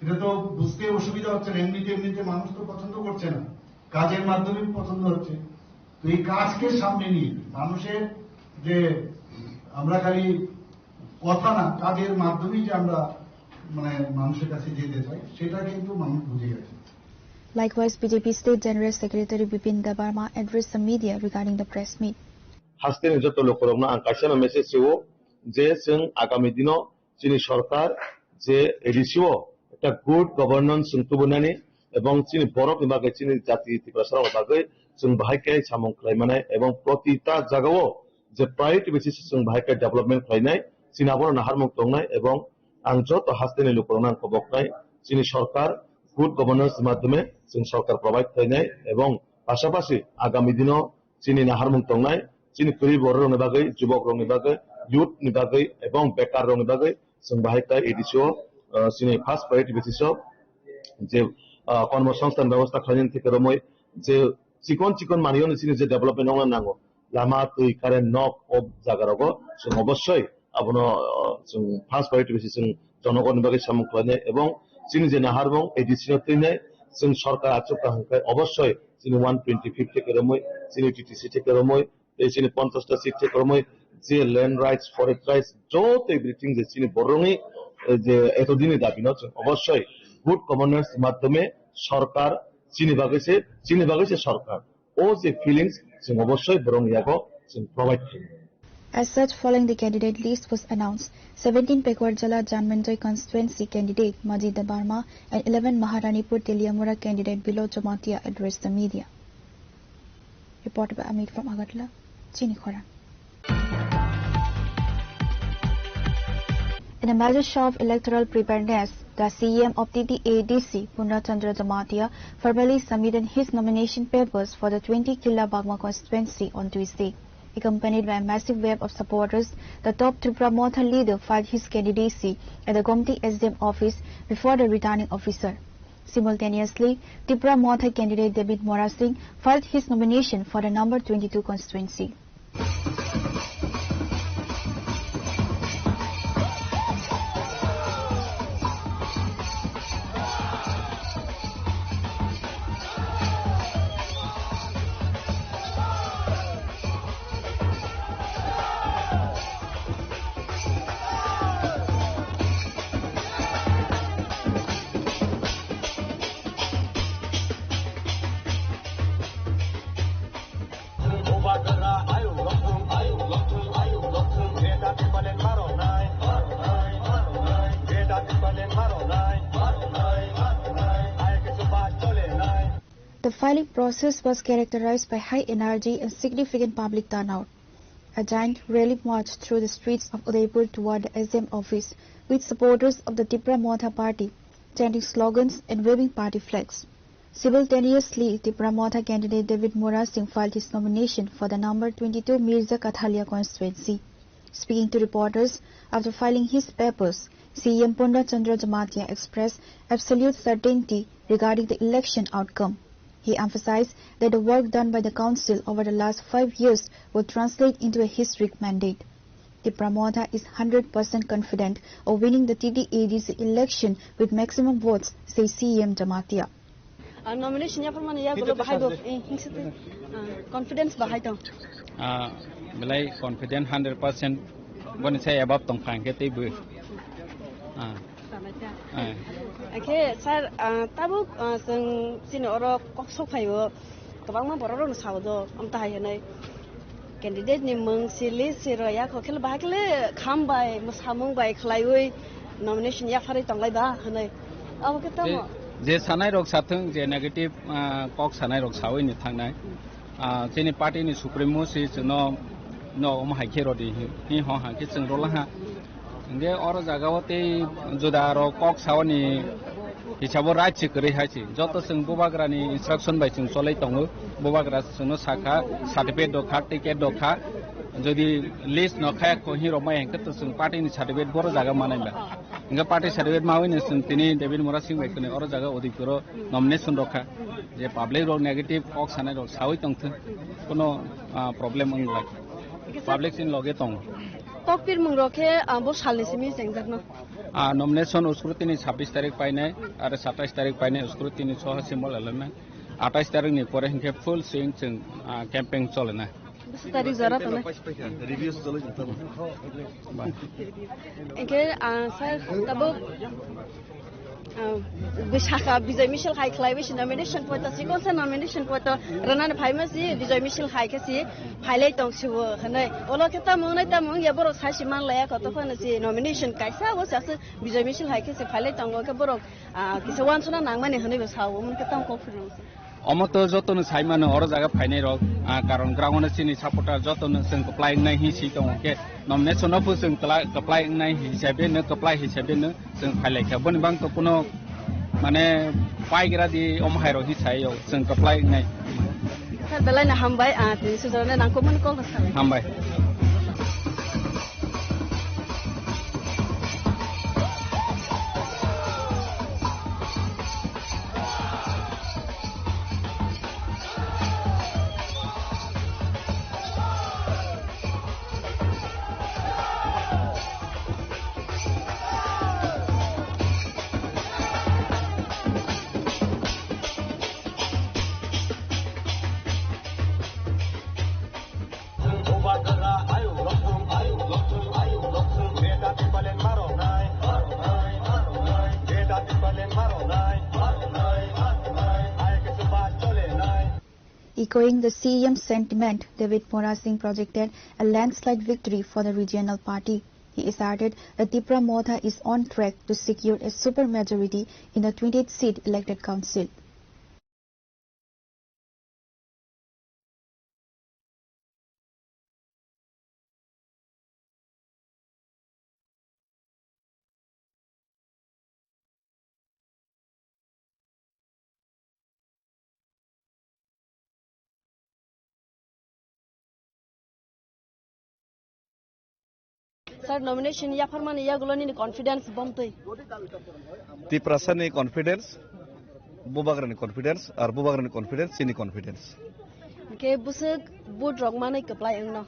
এটা তো বুঝতে অসুবিধা হচ্ছে না। এমনিতে মানুষ তো পছন্দ করছে না, কাজের মাধ্যমে পছন্দ হচ্ছে। তো এই কাজকে সামনে নিয়ে মানুষের যে আমরা খালি কথা না, কাজের মাধ্যমেই যে আমরা মানে মানুষের কাছে যেতে চাই, সেটা কিন্তু মানুষ বুঝে গেছে। Likewise, BJP State General Secretary Bipin Debarma addressed the media regarding the press meet. হাসতেন যত লোকরমনা আকাশানো মেসেজ সেও যে जों আগামী দিন চিনি সরকার যে এডিসিও একটা গুড গভর্নেন্স সুনতুবনানি এবং চিনি বড় বিভাগে চিনি জাতি ত্রিপুরা বাগৈ जों बाहायके सामं खालामनाय এবং প্রতিটা জায়গাও যে প্রায়োরিটি বেসিস जों बाहायके डेभलपमेंट खालामनाय চিনাবর নাহারমুক দংনাय এবং आं যত হাসতেনি লোকরমনা খবকনাय চিনি সরকার গুড গভর্নেন্স মাধ্যমে जों সরকার প্রভাইড খালামনাय এবং পাশাপাশি আগামী দিন চিনি নাহারমুক দংনাय চিনি গরিব বড়রनि बागै যুবক রनि बागै ইউথ नि बागै এবং বেকার রनि बागै जों बाहायके एडिसिओ চিনি ফার্স্ট প্রায়োরিটি বেসিস যে কর্মসংস্থান ব্যবস্থা খালামनायनि থেকে রমय যে চিকন মানিয়নি চিনি যে ডেভেলপমেন্ট নাंगौ লামা তুই কারেন্ট নক অব জায়গারাগো जों অবশ্যই আপনো जों ফার্স্ট প্রায়োরিটি বেসিস জনগণनि बागै সামং খালামनाय এবং চিনি যে নাহারমং এডিসিও তৈনাय जों সরকার আচরকা হাঙ্কাय অবশ্যই চিনি 125 থেকে রমय চিনি টিটিসি থেকে রমय এই চিনি 50টা সিট থেকে রমय যে ল্যান্ড রাইটস ফরেস্ট রাইটস যত এভরিথিং যে চিনি বড়রনি যে এতদিনই দাবি না অবশ্যই গুড গভর্নেন্স মাধ্যমে সরকার চিনি বাগেছে সরকার ও যে ফিলিংস जों অবশ্যই বড়রনিয়াগো जों প্রোভাইড করি। As such, following the candidate list was announced, 17 Pekwardjala Janmanjoi constituency candidate Majid Debarma and 11 Maharanipur Teliamura candidate Bilo Jamatia addressed the media. Reported by Amit from Agartala, Chini Khora. In a major show of electoral preparedness, the CEM of TTADC, Purnachandra Jamatia, formally submitted his nomination papers for the 20 Killa Bagma constituency on Tuesday. Accompanied by a massive wave of supporters, the top Tripura Motha leader filed his candidacy at the Gomti SDM office before the returning officer. Simultaneously, Tripura Modha candidate David Mora Singh filed his nomination for the number 22 constituency. The filing process was characterized by high energy and significant public turnout. A giant rally marched through the streets of Udaipur toward the SM office, with supporters of the Tripura Modha party chanting slogans and waving party flags. Simultaneously, Tripura Modha candidate David Mora Singh filed his nomination for the number 22 Mirza Kathalia constituency. Speaking to reporters after filing his papers, CM Purna Chandra Jamatia expressed absolute certainty regarding the election outcome. He emphasized that the work done by the council over the last 5 years will translate into a historic mandate. Tripura Modha is 100% confident of winning the TDADC election with maximum votes, says CM Jamatia. Nomination ya permane ya gulo bahai do confidence bahai to belai confident 100% bon say above tong phang ke tei bu okay sir tabu sing sino oro kok sok phayo kabang ma bororo no sawdo am ta hayanai candidate ni mung sili siraya ko khel ba kle kham bai musamung bai khlaioi nomination ya phari tonglai ba hanai aw ke tamo je sanai rok sathung je negative kok sanai rok sawai ni thangnai jeni party ni supremo si no om haike ro di hi ho ha ke chung ro la ha nge oro jagawate juda ro kok sawani hisabo right chikri ha chi joto sung bobagra ni instruction bai chung cholai tongo bobagra sung sakha certificate do kha ticket do kha jodi list no kha ko hi ro mai hengke to sung party ni certificate boro jaga manai ba nge party certificate ma hoine sung tini David Mora Singh bai kone oro jaga odipuro nomination rokha je public ro negative kok sanai ro sawai tongthung kono problem ang lag public sin loge tong tokpir mung rokhe bo salni simi jengjakno nomination uskrutini 26 तारिख पाइने आरो 27 तारिख पाइने uskrutini soha symbol alana 28 तारिख नि pore hinke full swing chung campaign cholena 20 तारिख जरा त reviews chole enke sir tabo Bishaka Vijay Michel High Clivish nomination for the second nomination for the Ranan Pimasi, Vijay Michel High Cassi, highlight on Siwa, Hanai, Olokata Moneta Mung Yaboro Hashiman Laya Kotofan nomination Kaisa was as Vijay Michel High Cassi, highlight on Wakaboro, Kisawansuna Nangman, Honey was how woman Katan conference. Omoto Joton Simon or Zaga Pinero, Karon Groundesini supporter Joton Sing applying 9 he seat on Ket, nomination of Sing applying 9 he said, apply his Sabine, Sing Paleka, Bonibang Topuno, Mane, Paigara Om Hero, he say, Sing applying 9. Belena Hambai, Susan and Uncommon call Hambai. Echoing the CM's sentiment, David Mora Singh projected a landslide victory for the regional party. He asserted that Tripura Modha is on track to secure a supermajority in the 28th seat elected council. Sir, nomination ya permane ya guloni confidence bomtoi. The person confidence बुबाग्रानि confidence और बुबाग्रानि confidence सिनि confidence के बुसक बुट रगमानै कप्लाय अंगनो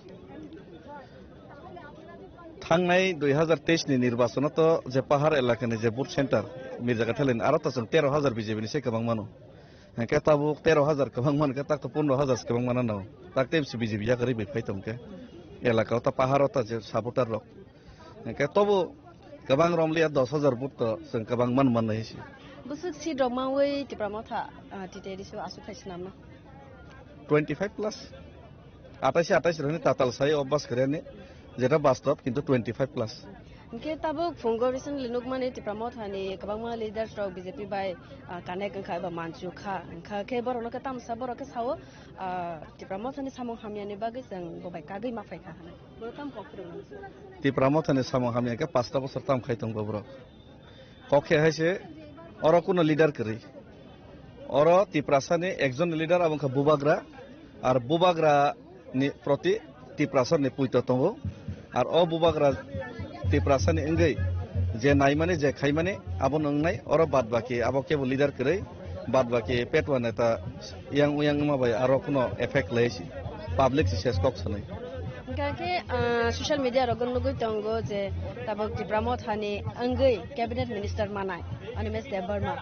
थांनाय 2023 नि निर्वाचनत जे पाहार एलाकानि जे booth centre मिर्जागाथालिन आरो तसं 13,000 बीजेपी नि से गोबां मानो के ताबु 13,000 गोबां मान के ताक 15,000 गोबां मानो न ताक टेमसि बीजेपी या गरि बैफायतम के एलाकाव ता पाहार ता जे सापुटार रक के तबु गोबां रमलिया 10,000 बुथ जों गोबां मान माननाय छि बुसक सि रगमावै तिप्रामथा तितेरिसो आसु थाइस नामना 25 प्लस 28 रहने ताताल साय अब्बास करेने जेटा वास्तव किंतु 25 प्लस के ताबो फुंगो रिसन लिनुक माने तिप्रामथानि गोबां लिडार्स रक बीजेपी बाय कानेक खा बा मानसु खा के बरनो के तामसा बरो के सावो तिप्रामथानि सामो हामियानि बागै जों बबाय कागै माफाय खा हानाय बो ताम कफिरो तिप्रामथानि सामो हामिया के 5 बছর ताम खायतों बरो कखे हायसे अर कोनो लिडार करै अर तिप्रासानि एकजन लिडार आबंखा बुबाग्रा और बुबाग्रा नि प्रति तिप्रासानि पुइतो तंगो और अ बुबाग्रा तिप्रासानि इंगै जे नाय माने जे खाय माने आबो नंनाय और बाद बाकी आबो केबो लिडार करै बाद बाकी पेटवा नेता yang uyang माबाय आरो कोनो इफेक्ट लैसि पब्लिक सिसेस कक सनै के सोशल मीडिया रगन लगै तंगो जे तब तिप्रामथानि अंगै कैबिनेट मिनिस्टर मानाय अनिमेश देबबर्मा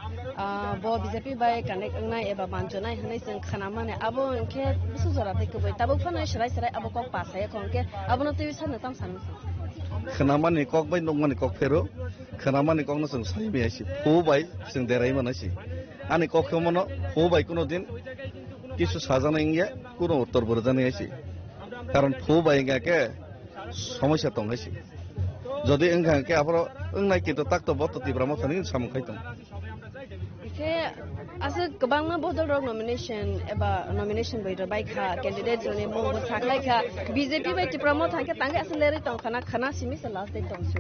बो बीजेपी बाय कानेक अंगनाय एबा मानजनाय हनै जों खाना माने आबो के बिसु जरा देखबै तब फनाय सराय सराय आबो कक पासाय खंके आबो न तिबि सान ताम सानु खानामानि कक बाय नंमानि कक फेरो खानामानि कक न जों साइबे आसि फो बाय जों देराय मानासि आनि कक मनो फो बाय कोनो दिन किसु साजानाय इंगिया कोनो उत्तर बरजानाय आसि कारण फो बाय के समस्या दंगासि जदि ओंगा के आपरो ओंनाय किन्तु ताक तो बत तिप्रामथानि सामखायतों के आसे गोबांमा बदल रग नॉमिनेशन बैर बायखा कैंडिडेट जोने मंग साखलायखा बीजेपी बाय तिप्रामथानि के तांगे आसे लेरै तं खाना सिमि से लास्ट डे तंसु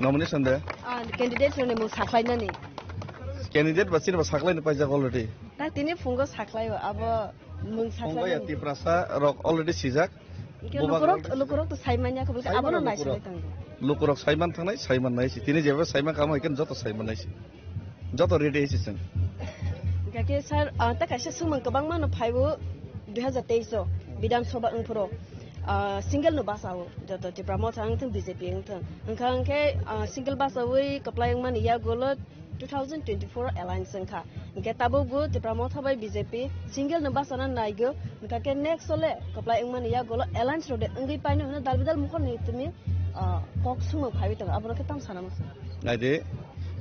नॉमिनेशन दे कैंडिडेट जोने मंग साखलायनानि कैंडिडेट बसिन साखलायनो पाइजा अलरेडी ता तिनि फुंगो साखलायो अब मंग साखलायो तिप्रासा रक अलरेडी सिजाक लोकरक तो साइमानिया खबल आबनो नाइसै तं लोकरक साइमान थांनाय साइमान नाइसि तिनि जेबो साइमान काम हैकन जत साइमान नाइसि जत रेडी हैसि जों के सर ता कासे सुमन गोबां मानो फाइबो 2023 विधानसभा अंफोरो सिंगल नो बासाव जत तिप्रामथां थं बीजेपी थं ओंखा के सिंगल बासावै कप्लायं मान या गोल 2024 अलायंस संखा के ताबो गो तिप्रामथा बाय बीजेपी सिंगल नो बासाना नायगो ओंखा के नेक्स्ट सोले कप्लायं मान या गोल अलायंस रोदे अंगै पाइनो होनो दालबिदाल मुखर नितनि कक सुमो फाइबि तंग आबो के ताम सानामस नायदे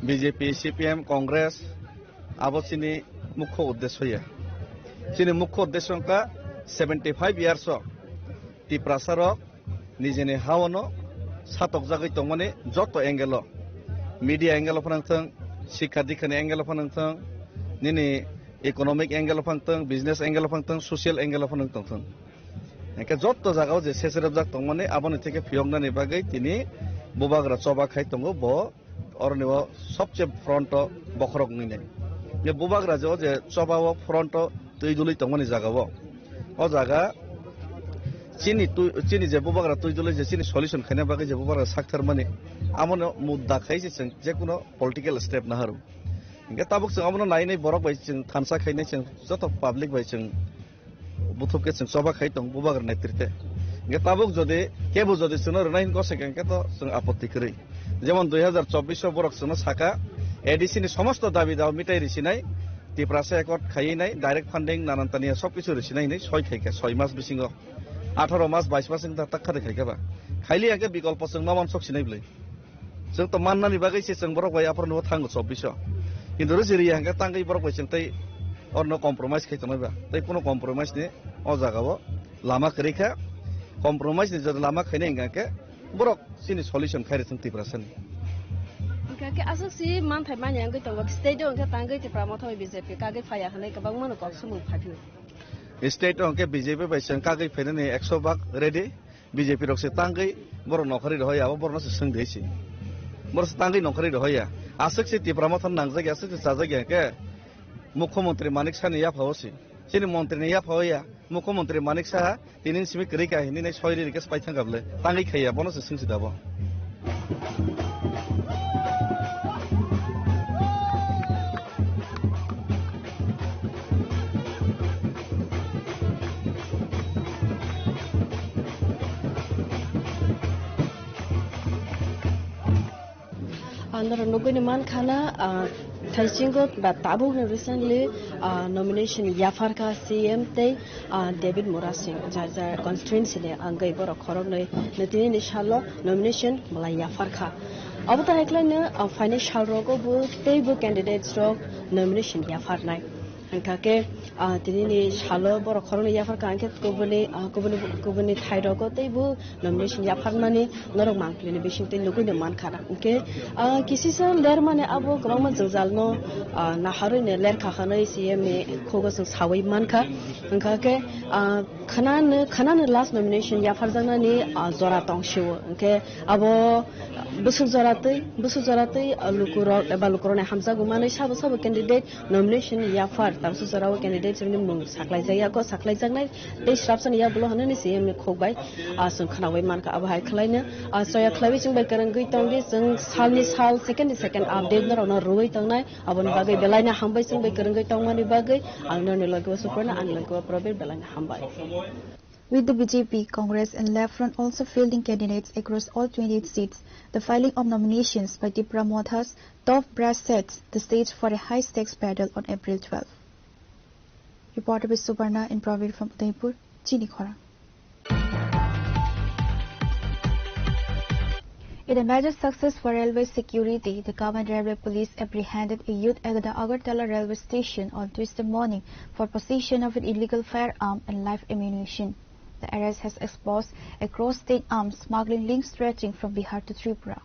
बीजेपी सीपीएम कांग्रेस आबोसिनी मुख्य उद्देश्य सिनी मुख्य उद्देश्य का 75 इयर्स तिप्रासार निजेनि हावनो सातक जागै तंमाने जत एंगेल मीडिया एंगेल फनांथों शिक्षा दीक्षानि एंगेल फनांथों निनि इकोनॉमिक एंगेल फनांथों बिजनेस एंगेल फनांथों सोशल एंगेल फनांथों एके जत जागाव जे सेसेरब जाग तंमाने आबोनि थेके फियंगनानि बागै तिनि बुबाग्रा चबा खाय तंगो ब अरनिव सबसे फ्रंट बखरक निने ये बुबाग्रा जो जे चबाव फ्रंट तुइदुलै तंमानि जागाव अ जागा चीनी जे बुबाग्रा तुइदुलै जे चीनी सल्यूशन खायना बागै जे बुबाग्रा साक्थार माने आमनो मुद्दा खायसे जों जे कुनो पॉलिटिकल स्टेप ना हारु इंगे ताबुक जों आमनो नायनै बरक बाय जों थानसा खायनाय जों जत पब्लिक बाय जों बुथुबके जों चबा खाय दं बुबाग्रा नेतृत्वे इंगे ताबुक जदि केबो जदि सुनो रनाय गसे के तो जों आपत्ति करै যেমন 2024 বরক সনো সাকা এডিসিনি সমস্ত দাবি দাও মিটাই রিসিনাই तिप्रासा एकट खायनाय डाइरेक्ट फंडिंग नानानतानिया सब किछु रिसिनाय नै 6 खायका 6 मास बिसिङो 18 मास 22 मास इंदा तक्खारे खायकाबा खायलि आके विकल्प जों मामान सक्सिनाय ब्लै जों त माननानि बागै से जों बरक बाय आफरनो थांगो 24 किन्तु रिसिरि हांगा तांगै बरक बाय जों तै अरनो कम्प्रोमाइज खायतनायबा तै कोनो कम्प्रोमाइज नि अ जागाव लामा करिखा कम्प्रोमाइज नि जद लामा खायनाय इंगाके बरक सिनि सल्यूशन खायरे जों तिप्रासानि के असक सि मान थाय मान यांगै तंग स्टेट अंके तांगै तिप्रामथा बीजेपी कागै फाया हनै गोबां मन कक सुमु फाथियो स्टेट अंके बीजेपी बायसन कागै फैनानै 100 भाग रेडी बीजेपी रक्से तांगै बर नखरि रहया बर नसे संदेसि बर तांगै नखरि रहया असक सि तिप्रामथा नांगजाय असक सि जाजाय के मुख्यमंत्री मानिक सानि या फावसि सिनि मंत्री ने या फावया मुख्यमंत्री मानिक साहा तिनिन सिमि करै का हिनि नै 6 रि केस पाइथां गाबले तांगै खैया बनसे संसि दाबो nor nuguni man khana Thaichingo but Tabu recently nomination Yafarka CM Te David Morasing Jaja constituency Angai Boro Koronoi Natini Shalo nomination Malay Yafarka. Of the Heckler financial rogo table candidates rock nomination Yafarnai. And Kake Tini Shalo Boro Corona Yafarka and Kubuni Taidogo table nomination Yafarmani, not a monthly inhibition to look in the Mankara. Okay, Kisisan Lerman Abu Groma Zalno Naharin Lerkahana CM Kogos of Hawaii Manka and Kake Kanan last nomination Yafarzanani Zoratong Show. Okay, Abo Busuzarate Lukuro Ebalukorona Hamza Gumani Shabu candidate nomination Yafar. Tarsusarawa candidates in the moon, Saklaizayago, Saklaizagnai, they straps and Yabulohani, CM Kobai, Asun Kanaway Manka Abhai Kalina, Soya Clavishing by Karangi Tongis, and Salnis Hal, second update on a Rui Tongai, Abonabagi, Belina Hambasing by Karangi Tongani Bagay, and Nonulago Superna and Lago Probe Belina Hambai. With the BJP, Congress and Left Front also fielding candidates across all 28 seats, the filing of nominations by Tipra Motha's top brass sets the stage for a high-stakes battle on April 12. Reported by Suparna and Pravir from Udaipur, Chini Khora. In a major success for railway security, the Common Railway Police apprehended a youth at the Agartala railway station on Tuesday morning for possession of an illegal firearm and live ammunition. The arrest has exposed a cross-state arms smuggling link stretching from Bihar to Tripura.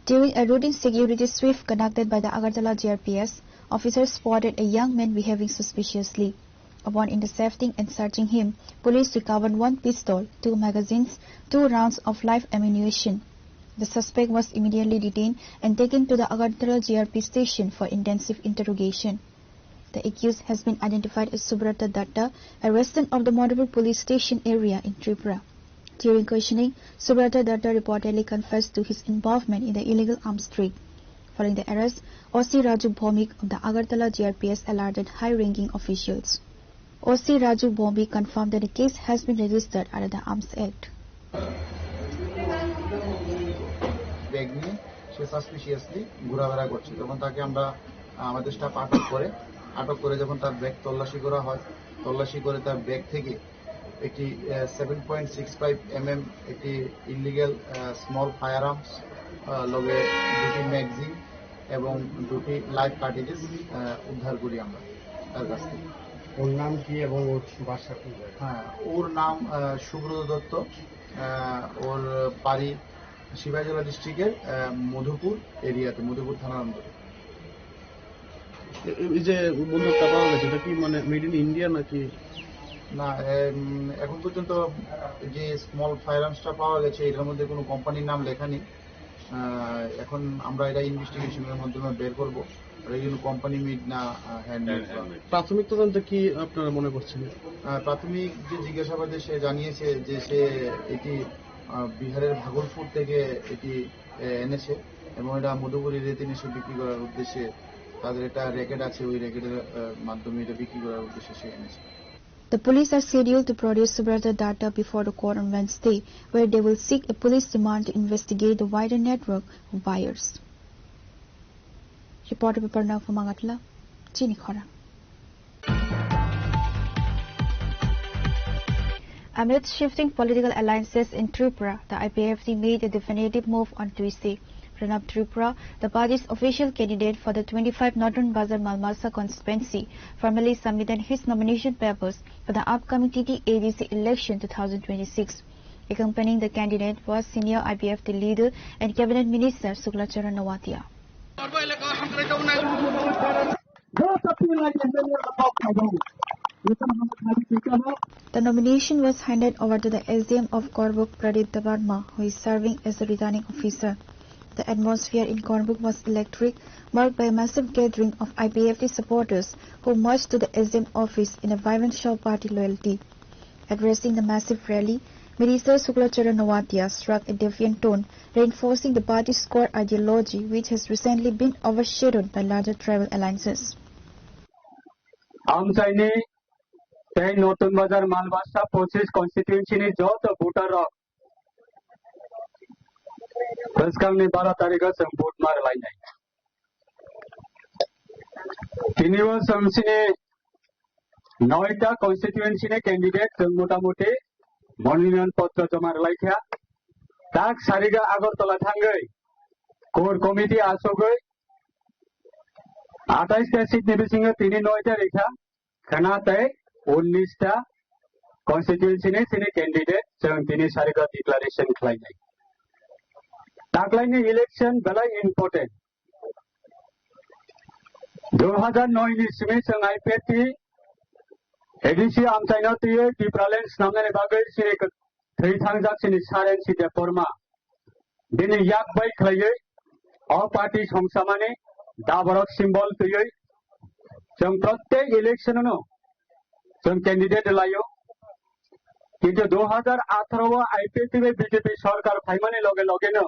During a routine security sweep conducted by the Agartala GRPS, officers spotted a young man behaving suspiciously. Upon intercepting and searching him, police recovered one pistol, 2 magazines, 2 rounds of live ammunition. The suspect was immediately detained and taken to the Agartala GRP station for intensive interrogation. The accused has been identified as Subrata Datta, a resident of the Madhupur police station area in Tripura. During questioning, Subrata Datta reportedly confessed to his involvement in the illegal arms trade. Following the arrest, OC Raju Bhomik of the Agartala GRPS alerted high-ranking officials. OC Raju Bhomik confirmed that the case has been registered under the Arms Act. Bag নিয়ে সে সাসপিশিয়াসলি ঘোরাফেরা করছে, তখন তাকে আমরা আমাদের staff আটক করে যখন তার ব্যাগ তল্লাশি করা হয়, তল্লাশি করে তার ব্যাগ থেকে একটি 7.65 mm একটি ইলিগ্যাল স্মল ফায়ার আর্মস লগে 2টি ম্যাগজিন এবং 2টি লাইভ কার্ট্রিজেস উদ্ধার করি আমরা তার কাছ থেকে। ওর নাম কি এবং ওর বাসা কি? হ্যাঁ, ওর নাম সুব্রত দত্ত, ওর বাড়ি শিবাজলা ডিস্ট্রিক্টের মধুপুর এরিয়াতে, মধুপুর থানার অন্তর্গত। এই যে বন্দুকটা পাওয়া গেছে এটা কি মানে মেড ইন ইন্ডিয়া নাকি? না, এখন পর্যন্ত যে স্মল ফায়ার আর্মসটা পাওয়া গেছে এটার মধ্যে কোনো কোম্পানির নাম লেখা নেই। এখন আমরা এটা ইনভেস্টিগেশনের মাধ্যমে বের করবো কোম্পানি মেড না হ্যান্ডমেড। প্রাথমিক তদন্তে কি আপনারা মনে করছেন? প্রাথমিক যে জিজ্ঞাসাবাদে সে জানিয়েছে যে সে এটি বিহারের ভাগলপুর থেকে এটি এনেছে এবং এটা মধুপুর এরিয়াতে এসে বিক্রি করার উদ্দেশ্যে তাদের একটা রেকেট আছে, ওই রেকেটের মাধ্যমে এটা বিক্রি করার উদ্দেশ্যে সে এনেছে। The police are scheduled to produce Subrata data before the court on Wednesday, where they will seek a police demand to investigate the wider network of buyers. Reporter by Parnav from Agartala, Chini Khora. Amid shifting political alliances in Tripura, the IPFT made a definitive move on Tuesday. Pranab Tripura, the party's official candidate for the 25 Northern Bazar Malmasa constituency, formally submitted his nomination papers for the upcoming TT-ADC election 2026. Accompanying the candidate was senior IPFT leader and cabinet minister Suklacharan Nawatia. The nomination was handed over to the SDM of Korbuk, Pradip Davarma, who is serving as the returning officer. The atmosphere in Korbuk was electric, marked by a massive gathering of IPFT supporters who marched to the SDM office in a vibrant show of party loyalty. Addressing the massive rally, Minister Suklacharan Nawatia struck a defiant tone, reinforcing the party's core ideology, which has recently been overshadowed by larger tribal alliances. তাই নতুন বাজার মালবাসা 25 কনস্টিটিউয়েন্সিनि যত ভোটাर फर्स्टकांनि 12 तारिखआव जों vote मारलायनाय तिनिबो समसिनि 9टा कनस्टिट्युएन्सिनि candidate जों मोटामुटी मनोनयन पत्र जमा लायखा ताक सारिगा आगरतला थांगै कोर कमिटी आसगै 28टा सीट निबिसिङो तिनि 9टा रेखा खनातै 19टा कनस्टिट्युएन्सिनि सिनि कैंडिडेट जों तिनि सारिगा डिक्लारेशन खालायनाय ताकलायनि इलेक्शन बेलाय इम्पोर्टेंट 2009 नि सिमै जों आईपीएटी एडीसी आमचाइनाव तुयो डिफरेंस नामनाय बागै सिरि थै थांजाक सिनि सारेन सिदे फरमा दिनै याक बाय खलायै अ पार्टी संसामानि दाबरक सिम्बल तुयै जों प्रत्येक इलेक्शननो जों कैंडिडेट लायो किन्तु 2018 आईपीएटी बीजेपी सरकार फाइमानि लगे लगेनो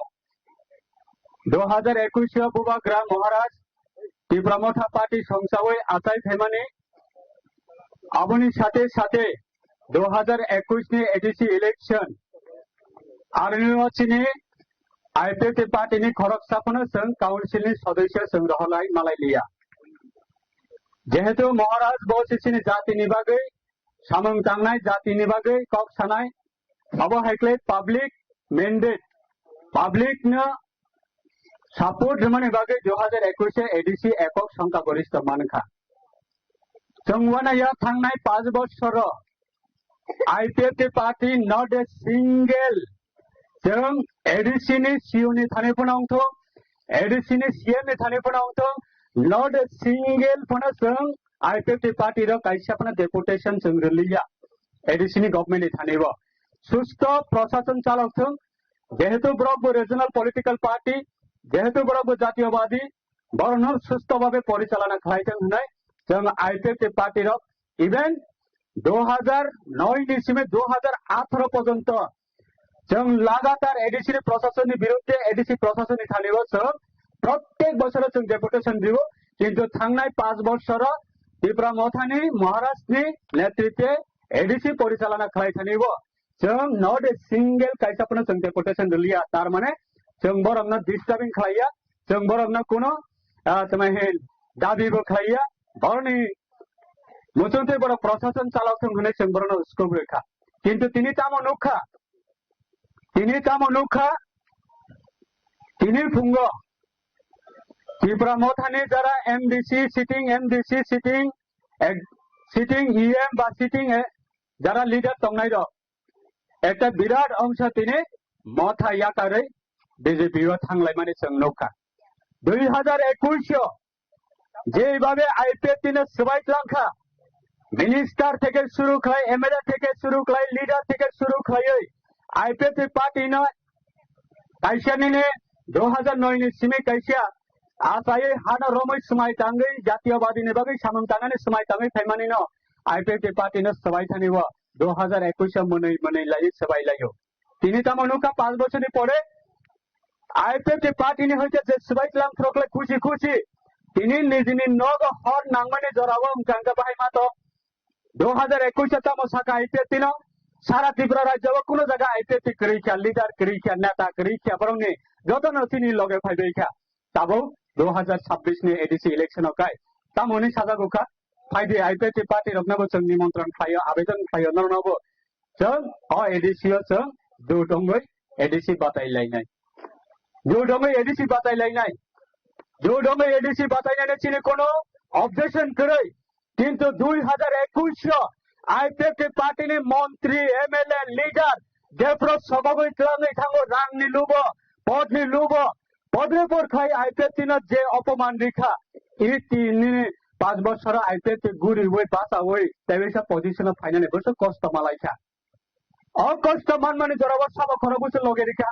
2021 बुबाग्रा महाराज तीव्रमथा पार्टी संसावै आचाय फाइमानि आबुनि साथे साथे 2021 नि एडीसी इलेक्शन आरनिवासिनि आईपीएटी पार्टी नि खरकसाफोनो जों काउंसिल नि सदस्य जों रहलाय मालायलिया जेहेतु महाराज बसिसिनि जातिनि बागै सामं तांनाय जातिनि बागै कक सानाय अब हाइक्ले पब्लिक मैंडेट पब्लिक न सपोर्ट माने बागै 2021 एडीसी एकक संख्यागरिष्ठ मानखा जोंवानाया थांनाय 5 बोसोर आईपीएटी पार्टी नॉट ए सिंगल जों एडीसी नि सीओ नि थाने फनांथ एडीसी नि सीएम नि थाने फनांथ नॉट ए सिंगल फना जों आईपीएटी पार्टी रो काइसाफना डेपुटेशन जों रलिया एडीसी नि गवर्नमेंट नि थानेबो सुस्थ प्रशासन चालक जेहेतु ब्रह्म रीजनल पॉलिटिकल पार्टी जेहेतु ब्रह्म जातीयवादी बरन सुस्थ भावे परिचालना खालायथों होननाय जों आईपीएटी पार्टी रो इवेन 2009 निसिमे 2018 पर्यंत जों लगातार एडीसी प्रशासन विरुद्ध एडीसी प्रशासन थानेबो जों प्रत्येक बोसोर जों डेपुटेशन दिबो किन्तु थांनाय 5 बोसोर तीव्रमथानि महाराजनि नेतृत्वे एडीसी परिचालना खालायथानिबो जों नॉट ए सिंगल काइसाफोनो जों डेपुटेशन दिलिया तार माने जों बरमनो डिस्टार्बिंग खालाया जों बरमनो कोनो तमाहे दाबिबो खालाया बरनि मुसुंते बर प्रशासन चालक होने जों बरनो स्कोप रेखा किन्तु तिनि तामनुखा तिनि फुंगो तीव्रमथानि जरा एमडीसी सिटिंग ईएम बा सिटिंग जरा लीडर तंगनाय दो एक बिराट अंश तिनि मथा याकारै बीजेपी थांलाय माने जों नौका 2021 जेभावे आईपीएटी ने सबायलांखा मिनिस्टार থেকে শুরু খায় এমএলএ থেকে শুরু খায় লিডার থেকে শুরু খায় आईपीएटी पार्टी ने काइसानिने 2009 नि सिमे काइसा आसायै हाना रमै समाय तांगै जातीयवादी ने बागै सामं तांगाने समाय तांगै फाइमानि न आईपीएटी पार्टी ने सबाय थानिबो 2021 मनै लायो सबाय लायो तिनि तामनुका 5 বছরनि পরে आईपीएटी पार्टी ने हयतो जे सबाय लांख्रकले खुशी खुशी तिनि निजिनि नग हर नांमाने जराबो उमकांगा बाहाय मातो 2021 तम साका आईपीएटी न सारा त्रिपुरा राज्य कोनो जगह आईपीएटी करिखा लीडर करिखा नेता करिखा बरंनि जतन तिनि लगे फाइबैखा ताबो 2026 नि एडीसी इलेक्शन काय तामनि साजागोखा फाइदे आईपीएटी पार्टी रखनाबो जों निमंत्रण खायो आवेदन खायो नरनाबो जों अ एडीसी जों दुदंगै एडीसी बातायलायनाय दुदंगै एडीसी बातायलायनाय दुदंगै एडीसी बातायनानै चिनि कोनो ऑब्जेक्शन करै किन्तु 2021 आईपीएटी पार्टी नि मंत्री एमएलए लीडर डेप्रो सभाबै क्लाङै थांगो रांनि लुबो पदनि लुबो पदनि परखाय आईपीएटी न जे अपमान रेखा इतिनि 5 বছর आईपीएटी गुरी वै पासा वै तेवेसा पोजिशन फाइनाने बसो कष्ट मालायखा अ कष्ट मानमानि जराबो साबा खरबुस लगे रेखा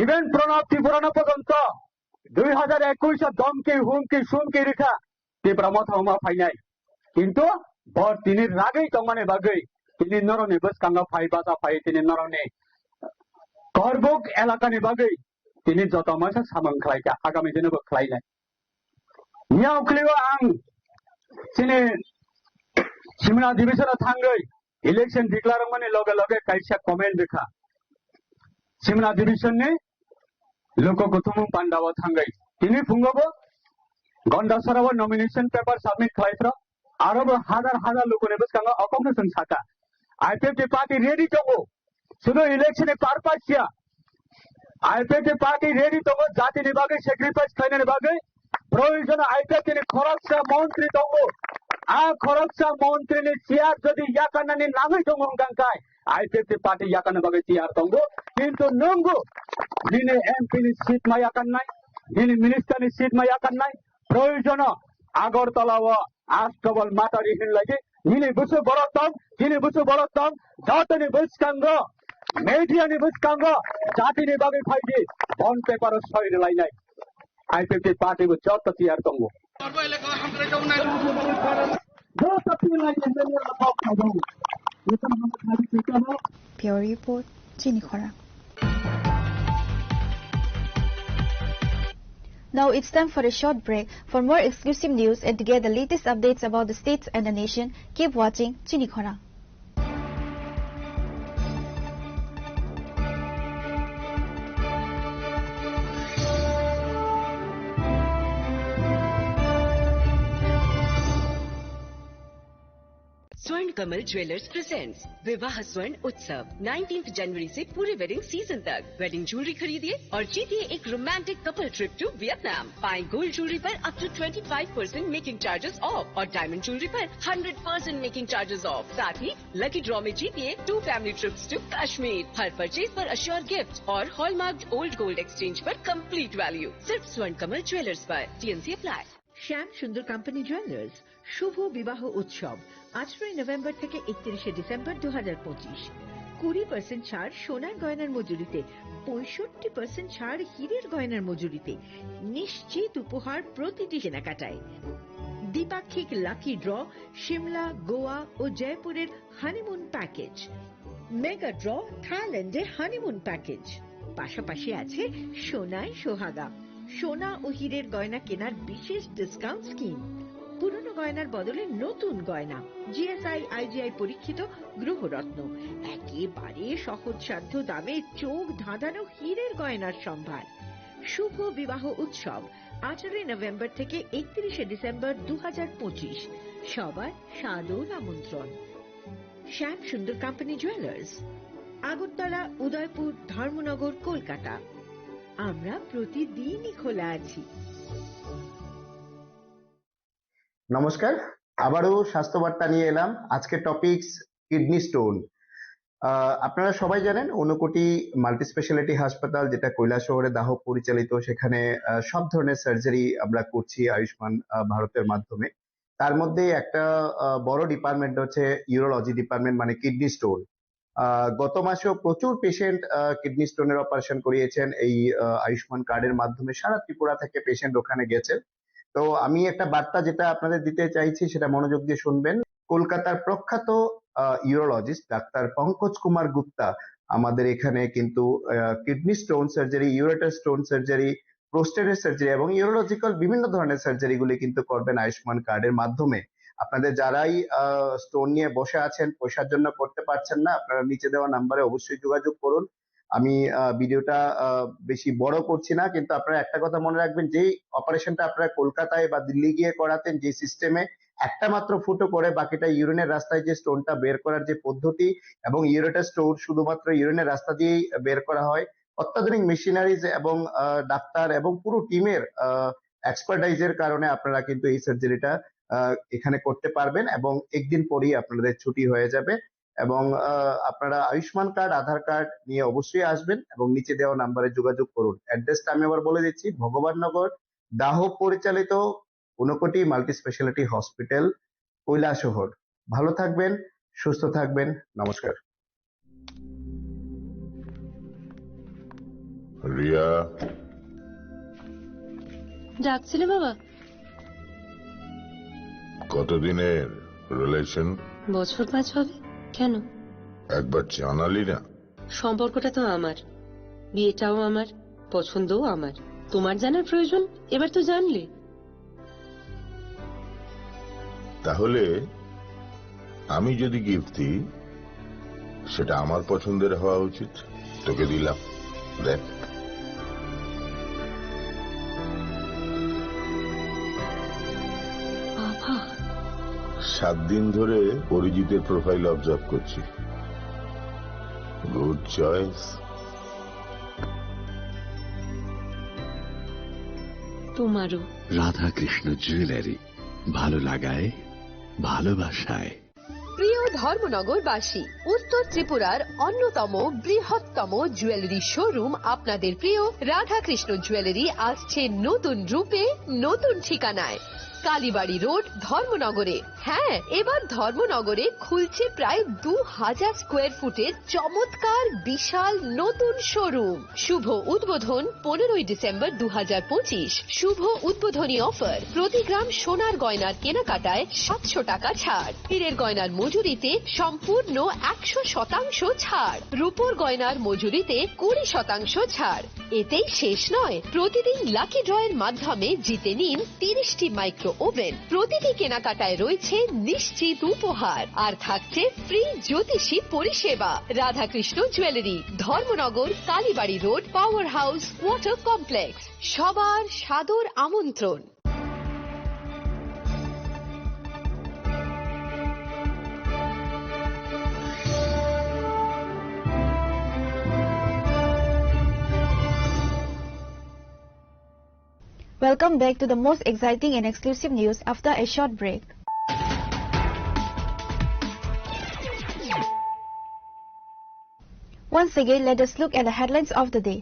इवेन प्रणब त्रिपुरानो पर्यंत 2021 दमके हुमके सुमके रेखा तीव्रमथावमा फाइनाय किन्तु बर तिनि रागै तंमाने बागै तिनि नरने बसकांगा फाइ बाजा फाइ तिनि नरने करबुक एलाकानि बागै तिनि जतमासा सामं खालायका आगामी दिनबो खालायनाय मियाव खलियो आं सिनि सिमना अधिवेशन थांगै इलेक्शन डिक्लेयर माने लगे लगे काइसा कमेंट देखा सिमना अधिवेशन ने लोक गौतम पांडाव थांगै तिनी फुंगबो गंडासराव नॉमिनेशन पेपर सबमिट खालायफ्रा आरो हाजार हाजार लोकने बसकांगा अकमनो जों साका आईपीएफटी पार्टी रेडी दंगो शुधु इलेक्शन पारपास किया आईपीएफटी पार्टी रेडी दंगो जातिनि बागै सैक्रिफाइस खालायनायनि बागै प्रयोजन आईपीएफटी खरगसा मंत्री दंगो आ खरगसा मंत्रीनि चेयार जदि याकानानि नाङै दंगो गांखाय आईपीएफटी पार्टी याकानो बागै चेयार दंगो किन्तु नंगो दिनै एमपीनि सीट मा याकान्नाय दिनै मिनिस्टारनि सीट मा याकान्नाय प्रयोजन आगरतलाव आस्कबल मातारि हिनलायदि दिनै बुसु बरतम जातिनि बुसकांगो मेडियानि बुसकांगो जातिनि बागै फायदि बन पेपर सयलायनाय आईपीएफटी पार्टी को जत तैयार दंगो Pure Report, Chinikhora. Now it's time for a short break. For more exclusive news and to get the latest updates about the states and the nation, keep watching Chinikhora. स्वर्ण Kamal jewellers presents विवाह स्वर्ण उत्सव 19 जनवरी से पूरे wedding season तक wedding jewellery खरीदिए और जीतिए एक romantic couple trip to Vietnam. पाएं गोल्ड ज्वेलरी पर up to 25% making charges off और डायमंड ज्वेलरी पर 100% मेकिंग चार्जेस ऑफ। साथ ही लकी ड्रॉ में जीतिए 2 फैमिली ट्रिप्स टू कश्मीर। हर परचेज पर अश्योर गिफ्ट और हॉलमार्क ओल्ड गोल्ड एक्सचेंज पर कंप्लीट वैल्यू सिर्फ स्वर्ण कमल ज्वेलर्स पर। TNC apply. Shyam Sundar company jewellers শুভ বিবাহ উৎসব 18 নভেম্বর থেকে 31 ডিসেম্বর 2025। 20% ছাড় সোনার গয়নার মজুরিতে, 65% ছাড় হীরের গয়নার মজুরিতে, নিশ্চিত উপহার প্রতিটি কেনাকাটায়। দ্বিপাক্ষিক লাকি ড্র, শিমলা, গোয়া ও জয়পুরের হানিমুন প্যাকেজ, মেগা ড্র থাইল্যান্ডে হানিমুন প্যাকেজ। পাশাপাশি আছে সোনায় সোহাগা, সোনা ও হীরের গয়না কেনার বিশেষ ডিসকাউন্ট স্কিম। পুরনো গয়নার বদলে নতুন গয়না, জিএসআই আইজিআই পরীক্ষিত গ্রহরত্ন, একেবারে সহজসাধ্য দামে চোখ ধাঁধানো হীরের গয়নার সম্ভার। শুভ বিবাহ উৎসব 18 নভেম্বর থেকে 31 ডিসেম্বর 2025। সবার সাদর আমন্ত্রণ। শ্যাম সুন্দর কোম্পানি জুয়েলার্স, আগরতলা, উদয়পুর, ধর্মনগর, কলকাতা। আমরা প্রতিদিনই খোলা আছি। নমস্কার, আবারও স্বাস্থ্যবার্তা নিয়ে এলাম। আজকে টপিকস কিডনি স্টোন। আপনারা সবাই জানেন ঊনকোটি মাল্টি স্পেশালিটি হাসপাতাল, যেটা কৈলাসহরে দাহ পরিচালিত, সেখানে সব ধরনের সার্জারি আমরা করছি আয়ুষ্মান ভারতের মাধ্যমে। তার মধ্যে একটা বড় ডিপার্টমেন্ট হচ্ছে ইউরোলজি ডিপার্টমেন্ট, মানে কিডনি স্টোন। গত মাসেও প্রচুর পেশেন্ট কিডনি স্টোনের অপারেশন করিয়েছেন এই আয়ুষ্মান কার্ডের মাধ্যমে। সারা ত্রিপুরা থেকে পেশেন্ট ওখানে গেছেন। তো আমি একটা বার্তা যেটা আপনাদের দিতে চাইছি সেটা মনোযোগ দিয়ে শুনবেন। কলকাতার প্রখ্যাত ইউরোলজিস্ট ডাক্তার পঙ্কজ কুমার গুপ্তা আমাদের এখানে কিন্তু kidney stone surgery, ureter stone surgery, প্রোস্টেটের সার্জারি এবং ইউরোলজিক্যাল বিভিন্ন ধরনের সার্জারি গুলি কিন্তু করবেন আয়ুষ্মান কার্ডের মাধ্যমে। আপনাদের যারাই স্টোন নিয়ে বসে আছেন, পয়সার জন্য করতে পারছেন না, আপনারা নিচে দেওয়া নাম্বারে অবশ্যই যোগাযোগ করুন। আমি ভিডিওটা বেশি বড় করছি না, কিন্তু আপনারা একটা কথা মনে রাখবেন, যেই অপারেশনটা আপনারা কলকাতায় বা দিল্লি গিয়ে করাতেন, যে সিস্টেমে একটা মাত্র ফুটো করে বাকিটা ইউরিনের রাস্তায় যে স্টোনটা বের করার যে পদ্ধতি, এবং ইউরেটার স্টোন শুধুমাত্র ইউরিনের রাস্তা দিয়েই বের করা হয়, অত্যাধুনিক মেশিনারিজ এবং ডাক্তার এবং পুরো টিমের এক্সপার্টাইজের কারণে আপনারা কিন্তু এই সার্জারিটা এখানে করতে পারবেন এবং একদিন পরেই আপনাদের ছুটি হয়ে যাবে। এবং আপনারা আয়ুষ্মান কার্ড, আধার কার্ড নিয়ে অবশ্যই আসবেন এবং নিচে দেওয়া নাম্বারে যোগাযোগ করুন। অ্যাড্রেসটা আমি আবার বলে দিচ্ছি, ভগবাননগর দাহ পরিচালিত Unakoti multi speciality hospital, Kailashahar. ভালো থাকবেন, সুস্থ থাকবেন, নমস্কার। রিয়া, ডাকছিলে বাবা? কতদিনের রিলেশন? বছর 5 হবে। কেন? একবার জানালি না? সম্পর্কটা তো আমার, বিয়েটাও আমার, পছন্দও আমার। তোমার জানার প্রয়োজন, এবার তো জানলে। তাহলে আমি যদি গিফট দিই সেটা আমার পছন্দের হওয়া উচিত। তোকে দিলাম, দেখ। বাবা, 7 দিন ধরে অরিজিতের প্রোফাইল অবজার্ভ করছি। Good choice. তোমারও। রাধাকৃষ্ণ জুয়েলারি, ভালো লাগায়, ভালোবাসায়। প্রিয় ধর্মনগরবাসী, উত্তর ত্রিপুরার অন্যতম বৃহত্তম জুয়েলারি শোরুম আপনাদের প্রিয় রাধাকৃষ্ণ জুয়েলারি আসছে নতুন রূপে, নতুন ঠিকানায়। কালীবাড়ি রোড, ধর্মনগরে। হ্যাঁ, এবার ধর্মনগরে খুলছে প্রায় 2000 স্কোয়ার ফুটের চমৎকার বিশাল নতুন শোরুম। শুভ উদ্বোধন 15ই ডিসেম্বর 2025। শুভ উদ্বোধনী অফার, প্রতি গ্রাম সোনার গয়নার কেনাকাটায় 700 টাকা ছাড়, হীরের গয়নার মজুরিতে সম্পূর্ণ 100% ছাড়, রূপোর গয়নার মজুরিতে 20% ছাড়। এতেই শেষ নয়, প্রতিদিন লাকি ড্রয়ের মাধ্যমে জিতে নিন 30টি মাইক্রো ওভেন। প্রতিটি কেনাকাটায় রয়েছে নিশ্চিত উপহার, আর থাকছে ফ্রি জ্যোতিষী পরিষেবা। Radhakrishna jewellery, Dharmanagar, Kalibari road, power house water complex. সবার সাদর আমন্ত্রণ। Welcome back to the most exciting and exclusive news after a short break. Once again, let us look at the headlines of the day.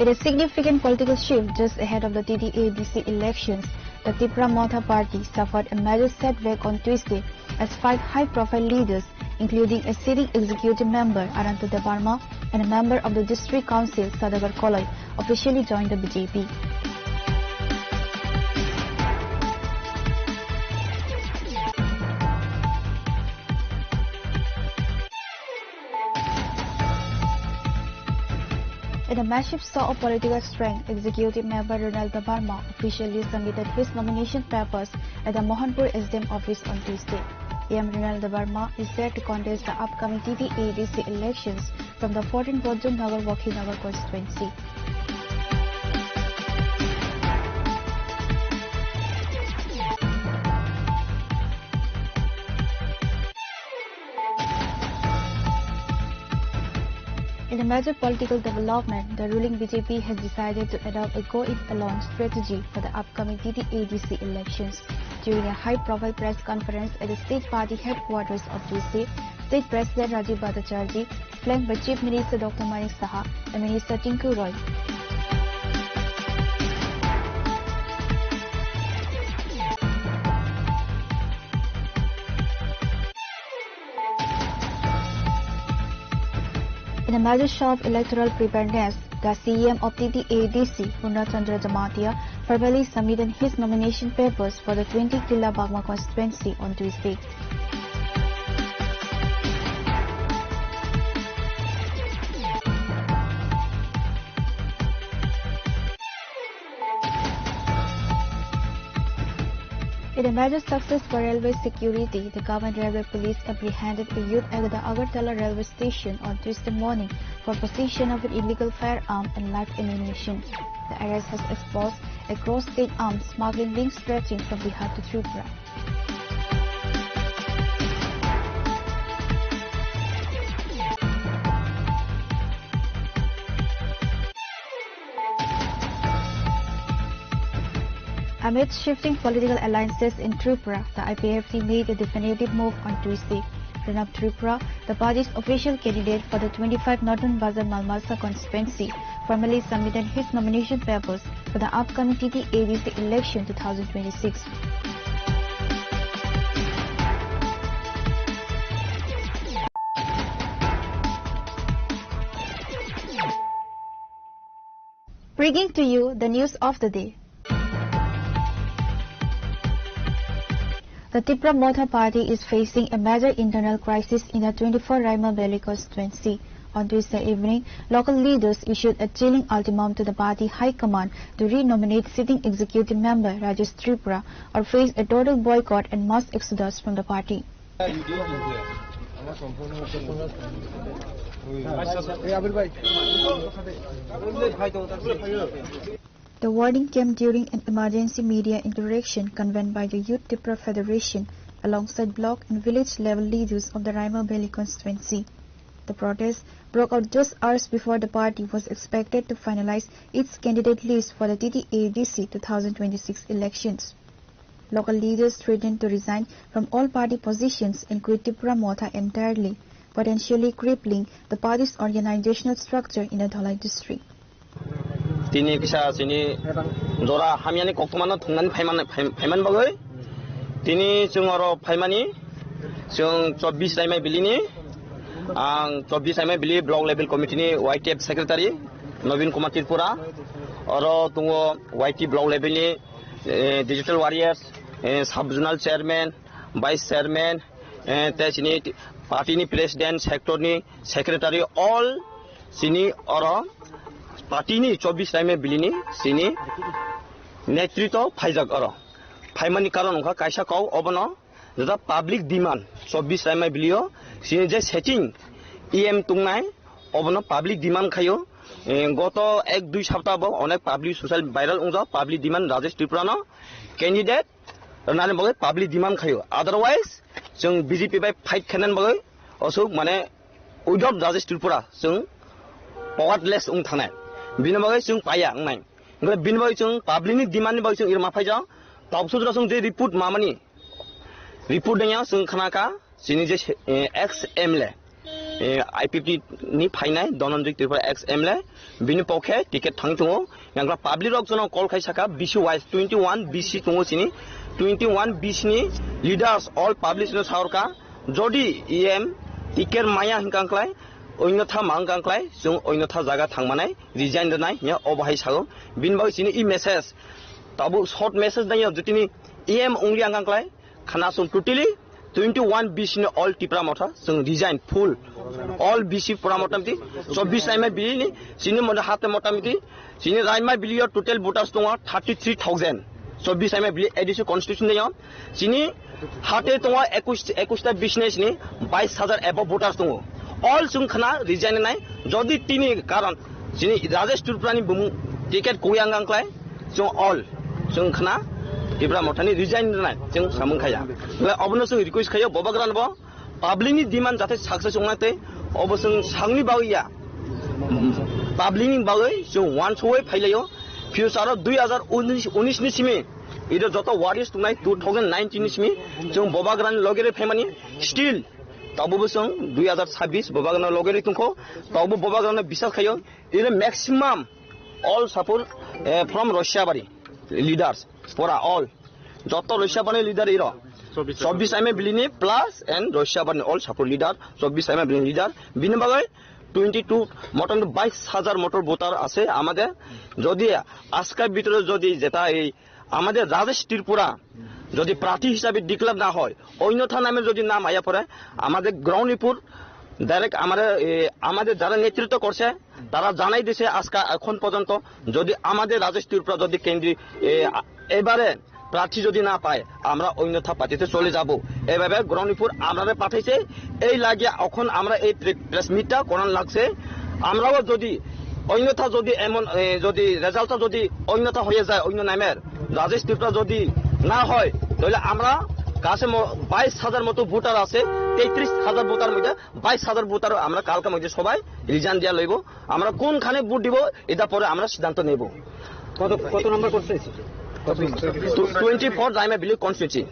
In a significant political shift just ahead of the TDA-BC elections, the Tripura Motha Party suffered a major setback on Tuesday as 5 high-profile leaders, including a sitting executive member Ananta Debarma and a member of the district council Sadagar Koloi, officially joined the BJP. In a massive show of political strength, Executive Member Ronald Debarma officially submitted his nomination papers at the Mohanpur SDM office on Tuesday. AM Ronald Debarma is there to contest the upcoming TDA-BC elections from the 14th Bodrum Nagar Wakilnagar constituency. In a major political development, the ruling BJP has decided to adopt a go-it-alone strategy for the upcoming TDA-BC elections. During a high-profile press conference at the state party headquarters of Tuesday, State President Rajiv Bhattacharjee, flanked by Chief Minister Dr. Manik Saha and Minister Tinku Roy. In a major show of electoral preparedness, the CEM of TDA-BC, Purnachandra Jamatia, formally submitted his nomination papers for the 20 Killa Bagma constituency on Tuesday. In a major success for railway security, the Government Railway Police apprehended a youth at the Agartala railway station on Tuesday morning for possession of an illegal firearm and live ammunition. The arrest has exposed a cross-state arms smuggling link stretching from Bihar to Tripura. Amid shifting political alliances in Tripura, the IPFT made a definitive move on Tuesday. Pranab Tripura, the party's official candidate for the 25 Northern Bazar Malmasa constituency, formally submitted his nomination papers for the upcoming TDA-BC election 2026. Bringing to you the news of the day. The Tripura Motha Party is facing a major internal crisis in the 24 Raima Valley constituency. On Tuesday evening, local leaders issued a chilling ultimatum to the party high command to re-nominate sitting executive member Rajesh Tripura or face a total boycott and mass exodus from the party. The warning came during an emergency media interaction convened by the Youth Tripura Federation alongside block and village level leaders of the Raima Valley constituency. The protest broke out just hours before the party was expected to finalize its candidate list for the TTADC 2026 elections. Local leaders threatened to resign from all party positions and quit Tripura Motha entirely, potentially crippling the party's organizational structure in the Dholai district. Tini kisa sini dora hamiani koktumana thungnan phaiman bagai tini chungoro phaimani chung 24 laimai bilini ang 24 laimai bili block level committee ni YTF secretary Navin Kumar Tripura oro tungo YT block level ni digital warriors sub zonal chairman vice chairman te sini party ni president sector ni secretary all sini oro party ni 24 laimai bilini sini netrito phaijak oro phaimani karon ongkha kaisa kau obono the public demand 24 laimai bilio sini je setting em tungnai obono public demand khayo goto 1-2 sapta bo onek public social viral ongja public demand Rajesh Tripura no candidate nane boge public demand khayo otherwise jong BJP bai fight khanan boge osuk mane without Rajesh Tripura jong powerless ong thanai bini bagai jong paya ngai ngai bini bagai jong public ni demand ni bagai jong irma phaija tawsudra jong je report mamani report nya jong khanaka sini je ex MLA IPP ni phainai Dhananjay Tripura ex MLA bini pokhe ticket thangtungo yangra public rok jono call khaisaka BC wise 21 BC tungo sini 21 BC ni leaders all public no saurka jodi EM ticket maya hingkangklai oinotha mangkangklai jong oinotha jaga thangmanai resign donai nya obahai sago binbau sini e message tabu short message dai jutini EM only angkangklai khana sum totally 21 BC ni all Tripura Motha jong resign full all BC pura motamti 24 laimai bilini sini moda hate motamti sini raimai bilio total voters tonga 33000 24 laimai bili addition constitution dai sini hate tonga 21 ta business ni 22000 above voters tongo all sung khana resign nai jodi tini karon sini Rajesh Tripura ni bumu ticket koyang klai jong all sung khana Tripura Motha ni resign nai jong samung khaya obno sung request khayo bobagran bo public ni demand jate success ongnate obosung sangni bagiya public ni bagai jong one choy phailayo future 2019 ni simi ido joto warriors tunai 2019 ni simi jong bobagran logere phaimani still tabu busung 2026 bobagran logere tungko tabu bobagran bisal khayo ire maximum all support from Russia bari leaders pora all joto Russia bani leader iro 24 laimai bilini plus and Russia bani all support leader 24 laimai bilini leader bini bagai 22 motor 22000 motor voter আছে আমাদের যদি আজকের ভিতরে যদি যেটা এই আমাদের রাজেশ ত্রিপুরা যদি প্রার্থী হিসাবে ডিক্লেয়ার না হয় অন্যথা নামে যদি নাম আয়া পড়ে আমাদের গ্রাউন্ড রিপোর্ট ডাইরেক্ট আমাদের যারা নেতৃত্ব করছে তারা জানাই দিয়েছে আজকে এখন পর্যন্ত যদি আমাদের রাজেশ ত্রিপুরা যদি কেন্দ্রীয় এবারে প্রার্থী যদি না পায় আমরা অন্যথা পার্টিতে চলে যাব এইভাবে গ্রাউন্ড রিপোর্ট আমারে পাঠাইছে এই লাগে এখন আমরা এই প্রেস মিটটা করান লাগছে আমরাও যদি অন্যথা যদি এমন যদি রেজাল্টটা যদি অন্যথা হয়ে যায় অন্য নামের রাজেশ ত্রিপুরা যদি না হয় তাহলে আমরা কাছে 22000 মতো ভোটার আছে 33000 ভোটার মধ্যে 22000 ভোটার আমরা কালকে মধ্যে সবাই রিজাইন দিয়া লইব আমরা কোনখানে ভোট দিব এটা পরে আমরা সিদ্ধান্ত নেব কত নাম্বার করতে 24 Raima Valley constituency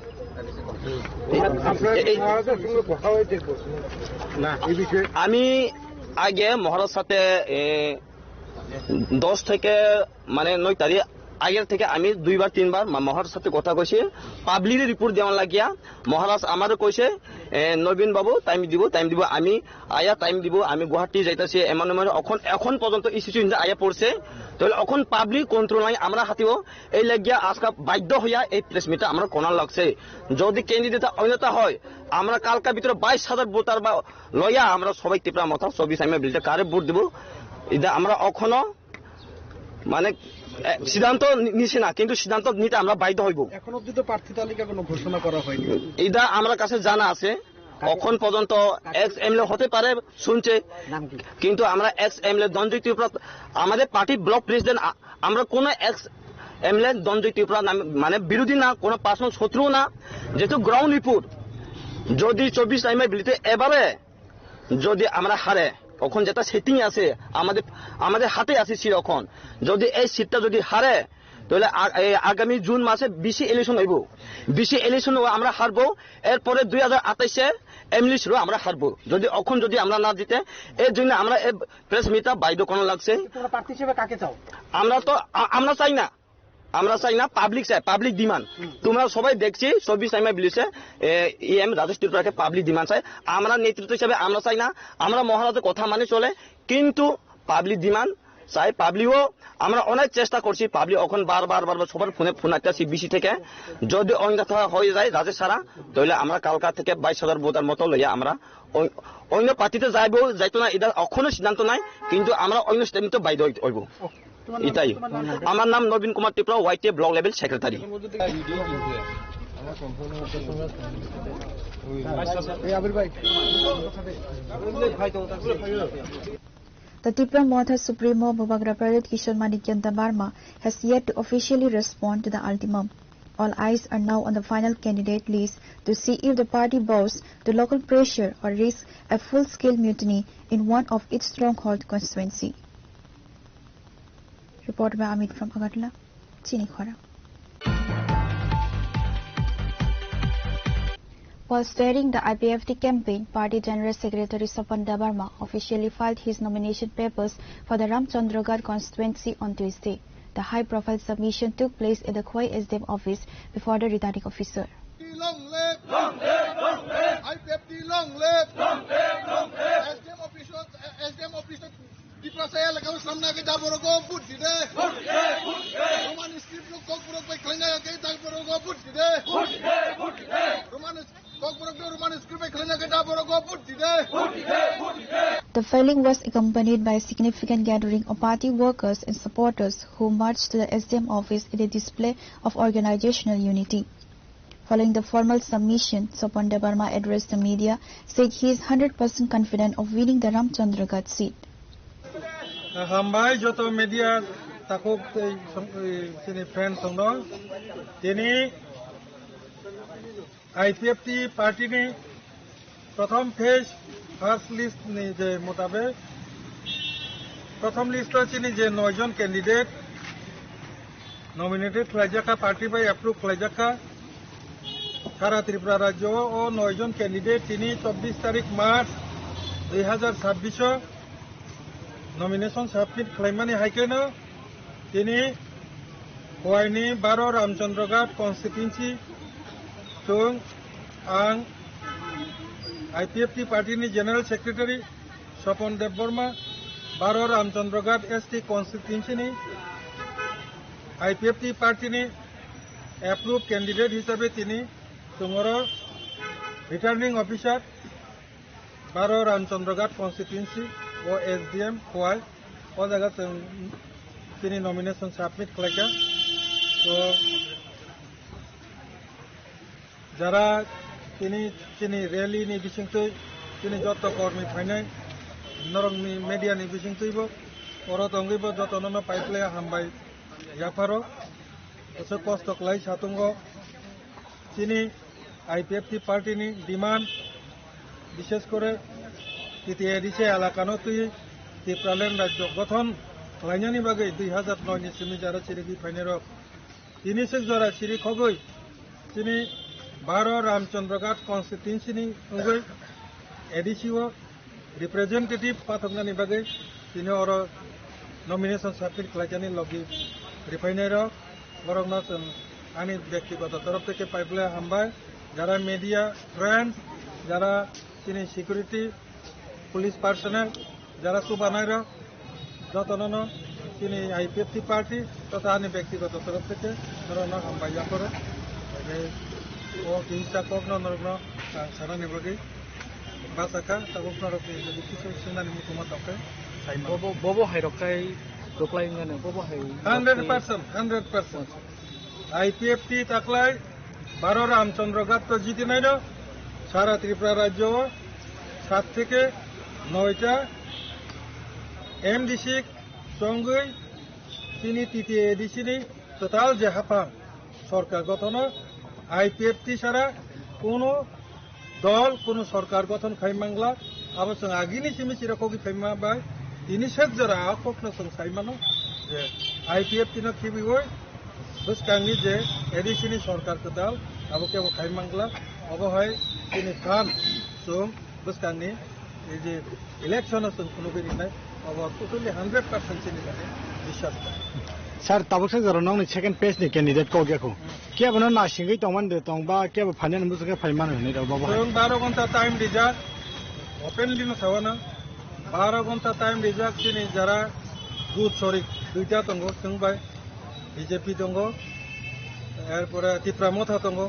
আমি আগে মহারাজ সাথে 10 থেকে মানে 9 তারিখ আগের থেকে আমি 2বার 3বার মহারাজ সাথে কথা কইছি পাবলিক রিপোর্ট দেওয়ার লাগিয়া মহারাজ আমারও কইছে নবীন বাবু টাইম দিব আমি আয়া টাইম দিব আমি গুয়াহাটি যাইতাছি এমন এখন পর্যন্ত এই সিচুয়েশন আয়া পড়ছে তাহলে এখন পাবলিক কন্ট্রোল নাই আমরা হাতিব এই লাগিয়া আজকে বাধ্য হইয়া এই প্রেস মিটটা আমরা কোনার লাগছে যদি ক্যান্ডিডেট অন্যতা হয় আমরা কালকার ভিতরে 22,000 ভোটার বা লইয়া আমরা সবাই ত্রিপুরা মথা 24 টাইমে বিলতে কারে ভোট দিব এটা আমরা এখনো মানে সিদ্ধান্ত নিছি না কিন্তু সিদ্ধান্ত নিতে আমরা বাধ্য হইব এখন অবধি তো প্রার্থী তালিকা কোনো ঘোষণা করা হয়নি এটা আমার কাছে জানা আছে এখন পর্যন্ত এক্স এমএলএ হতে পারে শুনছে কিন্তু আমরা এক্স এমএলএ দঞ্জয় ত্রিপুরা আমাদের পার্টি ব্লক প্রেসিডেন্ট আমরা কোন এক্স এমএলএ দঞ্জয় ত্রিপুরা মানে বিরোধী না কোন পার্সোনাল শত্রু না যেহেতু গ্রাউন্ড রিপোর্ট যদি 24 টাইমে বিলিতে এবারে যদি আমরা হারে এখন যেটা সেটিং আছে আমাদের হাতে আছে সিট এখন যদি এই সিটটা যদি হারে তাহলে আগামী জুন মাসে বিসি ইলেকশন হইব বিসি ইলেকশন আমরা হারবো এরপরে 2028-এ এমএলএ আমরা হারবো যদি এখন যদি আমরা না জিতে এর জন্য আমরা প্রেস মিটটা বাইদ কোন লাগছে প্রার্থী হিসেবে কাকে চাও আমরা চাই না পাবলিক চাই পাবলিক ডিমান্ড তোমরা সবাই দেখছি 24 টাইমে বিলিছে এম রাজেশ ত্রিপুরাকে পাবলিক ডিমান্ড চাই আমরা নেতৃত্ব হিসেবে আমরা চাই না আমরা মহারাজের কথা মানে চলে কিন্তু পাবলিক ডিমান্ড চাই পাবলিকও আমরা অনেক চেষ্টা করছি পাবলিক এখন বারবার সবার ফোন আসতেছি বিসি থেকে যদি অন্যথা হয়ে যায় রাজেশ ছাড়া তাহলে আমরা কালকা থেকে 22,000 ভোটার মতো লইয়া আমরা অন্য পার্টিতে যাইতো না এটা এখনো সিদ্ধান্ত নাই কিন্তু আমরা অন্য স্টেটমেন্টে বাইদ হইব এটাই আমার নাম Nabin Kumar Tripura YTA block level secretary The Tripura Motha Supremo Bhubagra Prarit Kishore Manikyanta Barma has yet to officially respond to the ultimum. All eyes are now on the final candidate list to see if the party bows to local pressure or risks a full-scale mutiny in one of its stronghold constituency. Report by Amit from Agartala, Chinikhwara. While steering the IPFT campaign, Party General Secretary Sapan Debarma officially filed his nomination papers for the Ramchandragarh constituency on Tuesday. The high-profile submission took place at the Khwai SDM office before the returning officer. Long live! Long live! Long live! IPFT long live! Long live! Long live! SDM official Tripura saya lagau samna ke daboro go put dide. Roman script lo kok puro pe khlena ke daboro go put dide. Roman script pe khlena ke daboro go put dide. The filing was accompanied by a significant gathering of party workers and supporters who marched to the SDM office in a display of organizational unity. Following the formal submission, Sapan Debarma addressed the media, said he is 100% confident of winning the Ramchandragarh seat. Hambai joto media takuk sini friend songno tini IPFT party ni prothom phase first list ni je motabe prothom list chini je 9 jon candidate nominated khlajaka party by approve khlajaka সারা ত্রিপুরা রাজ্য ও 9 জন candidate তিনি 24 তারিখ March 2026 nomination submit খাইমানি হাইকেনো তিনি হওয়াইনি 12 Ramchandraghat constituency जों आं IPFT पार्टीनि general secretary स्वपन Debbarma 12 रामचंद्रघाट ST कन्स्टिट्युएन्सिनि IPFT पार्टीनि एप्रुव candidate हिसाबै तिनि जोंर रिटार्निंग ऑफिसर 12 रामचंद्रघाट कन्स्टिट्युएन्सि और SDM खवाय ओ जायगा जों तिनि नमिनेशन सबमिट खालायगोन तो যারা তিনি র্যালিনি বিশিংতৈ তিনি যত কর্মী ফাইনাই নরংনি মিডিয়ানি বিশিংতৈব অরত অঙ্গিব যত নমে পাইপ্লে হামবাই ইয়াফারো এসে কষ্ট ক্লাই সাতুঙ্গ তিনি IPFT পার্টিনি ডিমান্ড বিশেষ করে তৃতীয় এডিসে এলাকানো তুই ত্রিপুরাল্যান্ড রাজ্য গঠন লাইনানি বাগে 2009 नि सिमी যারা চিরিগি ফাইনের তিনি সেক জরা চিরি খগৈ তিনি 12 रामचंद्रघाट कन्स्टिट्युएन्सिनि उगै एडिसिओ रिप्रेजेंटेटिव पाथकनानि बागै तिनि और नमिनेशन सबमिट खालायजानि लगी रिफाइनार বরং আমি ব্যক্তিগত তরফ থেকে পাইপলে হামবাই যারা মিডিয়া ফ্রেন্ডস যারা তিনি সিকিউরিটি পুলিশ পার্সোনেল যারা সুবানাইরা যতন তিনি আইপিএফটি পার্টি তথা আমি ব্যক্তিগত তরফ থেকে ধরনের হামবাইয়া করে ও হিংসা কগ্ন নগ্ন সারানি বগি বাসাকা তাবুক নরকে যদি কিছু সিনানি মুকুমা তকে ববো হাইরকাই দোকলাই মানে ববো হাই 100% আইপিএফটি তাকলাই 12 রামচন্দ্র গাত তো জিতে নাই সারা ত্রিপুরা রাজ্য 7 থেকে 9টা এমডিসি সঙ্গে তিনি তৃতীয় এডিসিনি টোটাল যে হাফাং সরকার গঠন আইপিএফটি ছাড়া কোনো দল কোনো সরকার গঠন খাইমাংলা আবার जों আগিনি সিমিসি রকমই খাইমা বাই তিনি সেজরা আককনো जों সাইমানো যে আইপিএফটি ন কিবিওই বসকাংনি যে এডিসিনি সরকার দল আবো কেবো খাইমাংলা অবহাই তিনি খান जों বসকাংনি এই যে ইলেকশন जों কোনো বেরিনাই অব টোটালি 100% চিনি লাগে বিশ্বাস Sir, tabuk sa zaro nong ni second page ni candidate ko gyako. Kya bano na singai tongman de tong ba kya phanen mu sa phaiman ni ro baba. 12 ঘন্টা time reserve openly না সাওনা 12 ঘন্টা time reserve চিনি যারা good শরিক দুইটা তঙ্গ সংবাই BJP তঙ্গ এরপরে ত্রিপুরা মথা তঙ্গ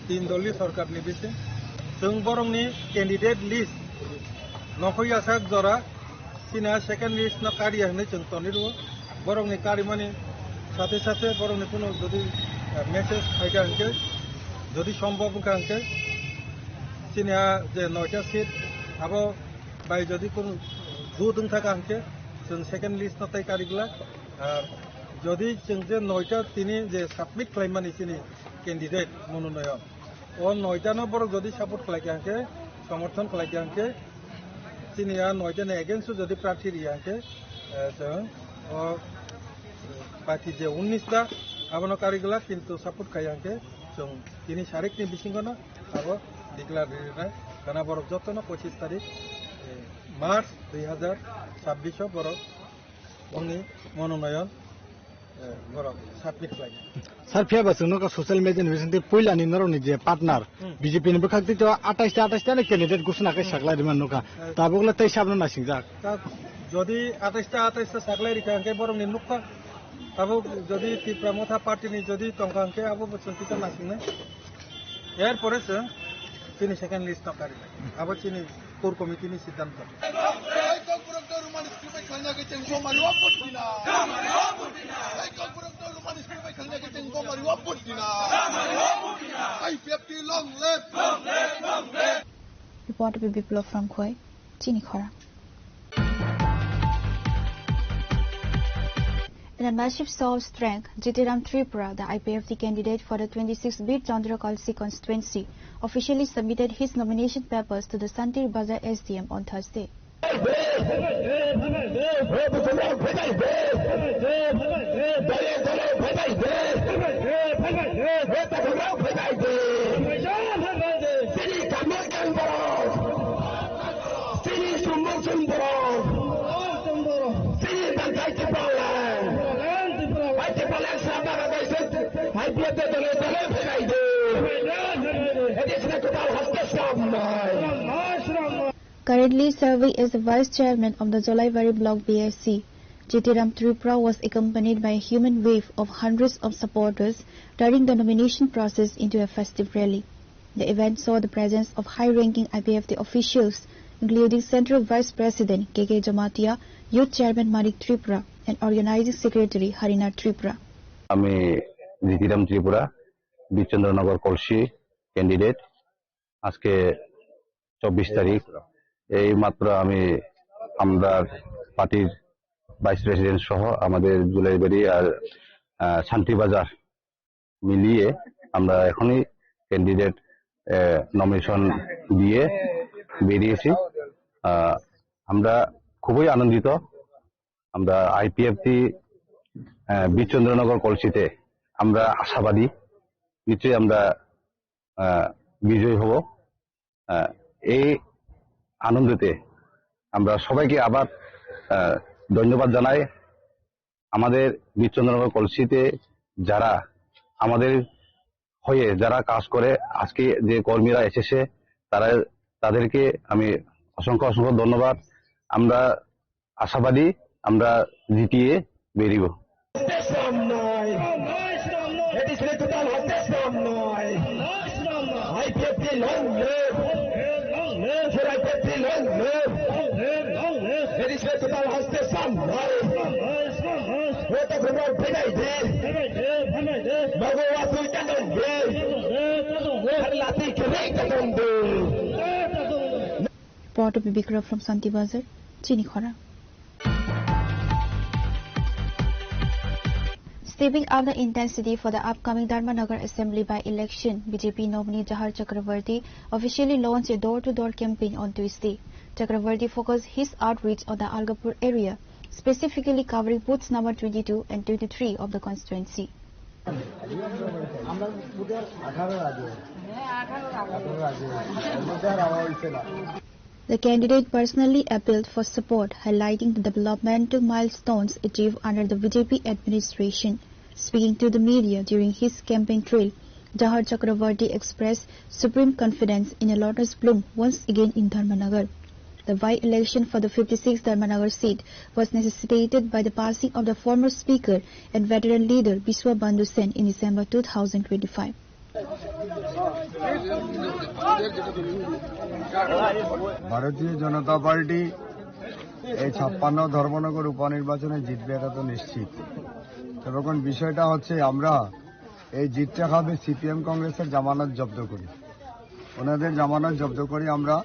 তিন দলীয় সরকার নিবিছে जों বরংনি ক্যান্ডিডেট লিস্ট নখই আসাক জরা চিনা সেকেন্ড লিস্ট না কারি হনে जों তনিরো বরংনি কারি মানে সাথে সাথে বরংনি কোনো যদি মেসেজ ফাইকা আনকে যদি সম্ভব কাঙ্কে চিনা যে 9টা সিট আবো বাই যদি কোনো দুদং থাকা আনকে जों সেকেন্ড লিস্ট নাতাই কারিগুলা আর যদি जों যে 9টা তিনি যে সাবমিট খাইমানি চিনি ক্যান্ডিডেট মনোনয়ন ও 9টা নম্বর যদি সাপোর্ট খাইকে আনকে সমর্থন খাইকে আনকে চিনিয়া 9টা নে এগেইনস্ট যদি প্রার্থী রিয়াকে जों ও বাকি যে 19টা আবনো কারিগুলা কিন্তু সাপোর্ট খাইয়াকে जों তিনি সারিকনি বিসিংগনা আবো ডিক্লার রিনাই কানা বড় যতন 25 তারিখ মার্চ 2026 বড় উনি মনোনয়ন বড় সাবমিট লাগে Sir, phia ba sungno ka social media ni recently poila ni naro ni je partner BJP ni bukhakti to 28 ta candidate ঘোষণা kai saklai diman noka tabugla tai sabna na singjak যদি 28টা সাকলাই রিকাঙ্কে বরং নিমুক্তা তাবো যদি ত্রিপুরা মথা party নি যদি টঙ্কাঙ্কে আবো বসন্তিতা নাসিনে এরপরে তিনি second list নকারি আবো চিনি কোর কমিটি নি সিদ্ধান্ত Reporter Biplov from Khoi, Chini Khora. In a massive show of strength, Jitiram Tripura, the IPFT candidate for the 26th Bir Chandra Kalsi constituency, officially submitted his nomination papers to the Santir Bazar SDM on Thursday. Currently serving as the vice chairman of the Jolaivari block BSC, Jitiram Tripura was accompanied by a human wave of hundreds of supporters during the nomination process into a festive rally. The event saw the presence of high-ranking IPFT officials, including Central Vice President KK Jamatia, Youth Chairman Manik Tripura, and Organizing Secretary Harinath Tripura. আমি জিতিরাম ত্রিপুরা বিচন্দ্রনগর কলসি candidate আজকে 24 তারিখ এই মাত্র আমি আমরার পার্টির vice president সহ আমাদের জুলাইবাড়ি আর শান্তিবাজার মিলিয়ে আমরা এখনই ক্যান্ডিডেট নমিনেশন দিয়ে বেরিয়েছি আমরা খুবই আনন্দিত আমরা আইপিএফটি বিচন্দ্রনগর কলসিতে আমরা আশাবাদী নিশ্চয়ই আমরা বিজয়ী হব এই আনন্দতে আমরা সবাইকে আবার ধন্যবাদ জানাই আমাদের বিচন্দ্রনগর কলসিতে যারা আমাদের হয়ে যারা কাজ করে, আজকে যে কর্মীরা এসেছে তাদেরকে আমি অসংখ্য ধন্যবাদ। আমরা আশাবাদী আমরা জিতিয়ে বেরিব। Report of Bibikra from Santi Bazar, Chinikhara. Stepping up the intensity for the upcoming Dharmanagar Assembly by-election, BJP nominee Jahar Chakravarti officially launched a door-to-door campaign on Tuesday. Chakravarti focused his outreach on the Algapur area, specifically covering booths number 22 and 23 of the constituency. The candidate personally appealed for support, highlighting the developmental milestones achieved under the BJP administration. Speaking to the media during his campaign trail, Jahar Chakravarti expressed supreme confidence in a lotus bloom once again in Dharmanagar. The by-election for the 56th Dharmanagar seat was necessitated by the passing of the former speaker and veteran leader Biswa Bandhu Sen in December 2025. ভারতীয় জনতা party এই 56 ধর্মনগর উপনির্বাচনে জিতবে, এটা তো নিশ্চিত। তখন বিষয়টা হচ্ছে আমরা এই জিতটা খাবে সিপিএম কংগ্রেসের জামানত জব্দ করি, ওনাদের জামানত জব্দ করি আমরা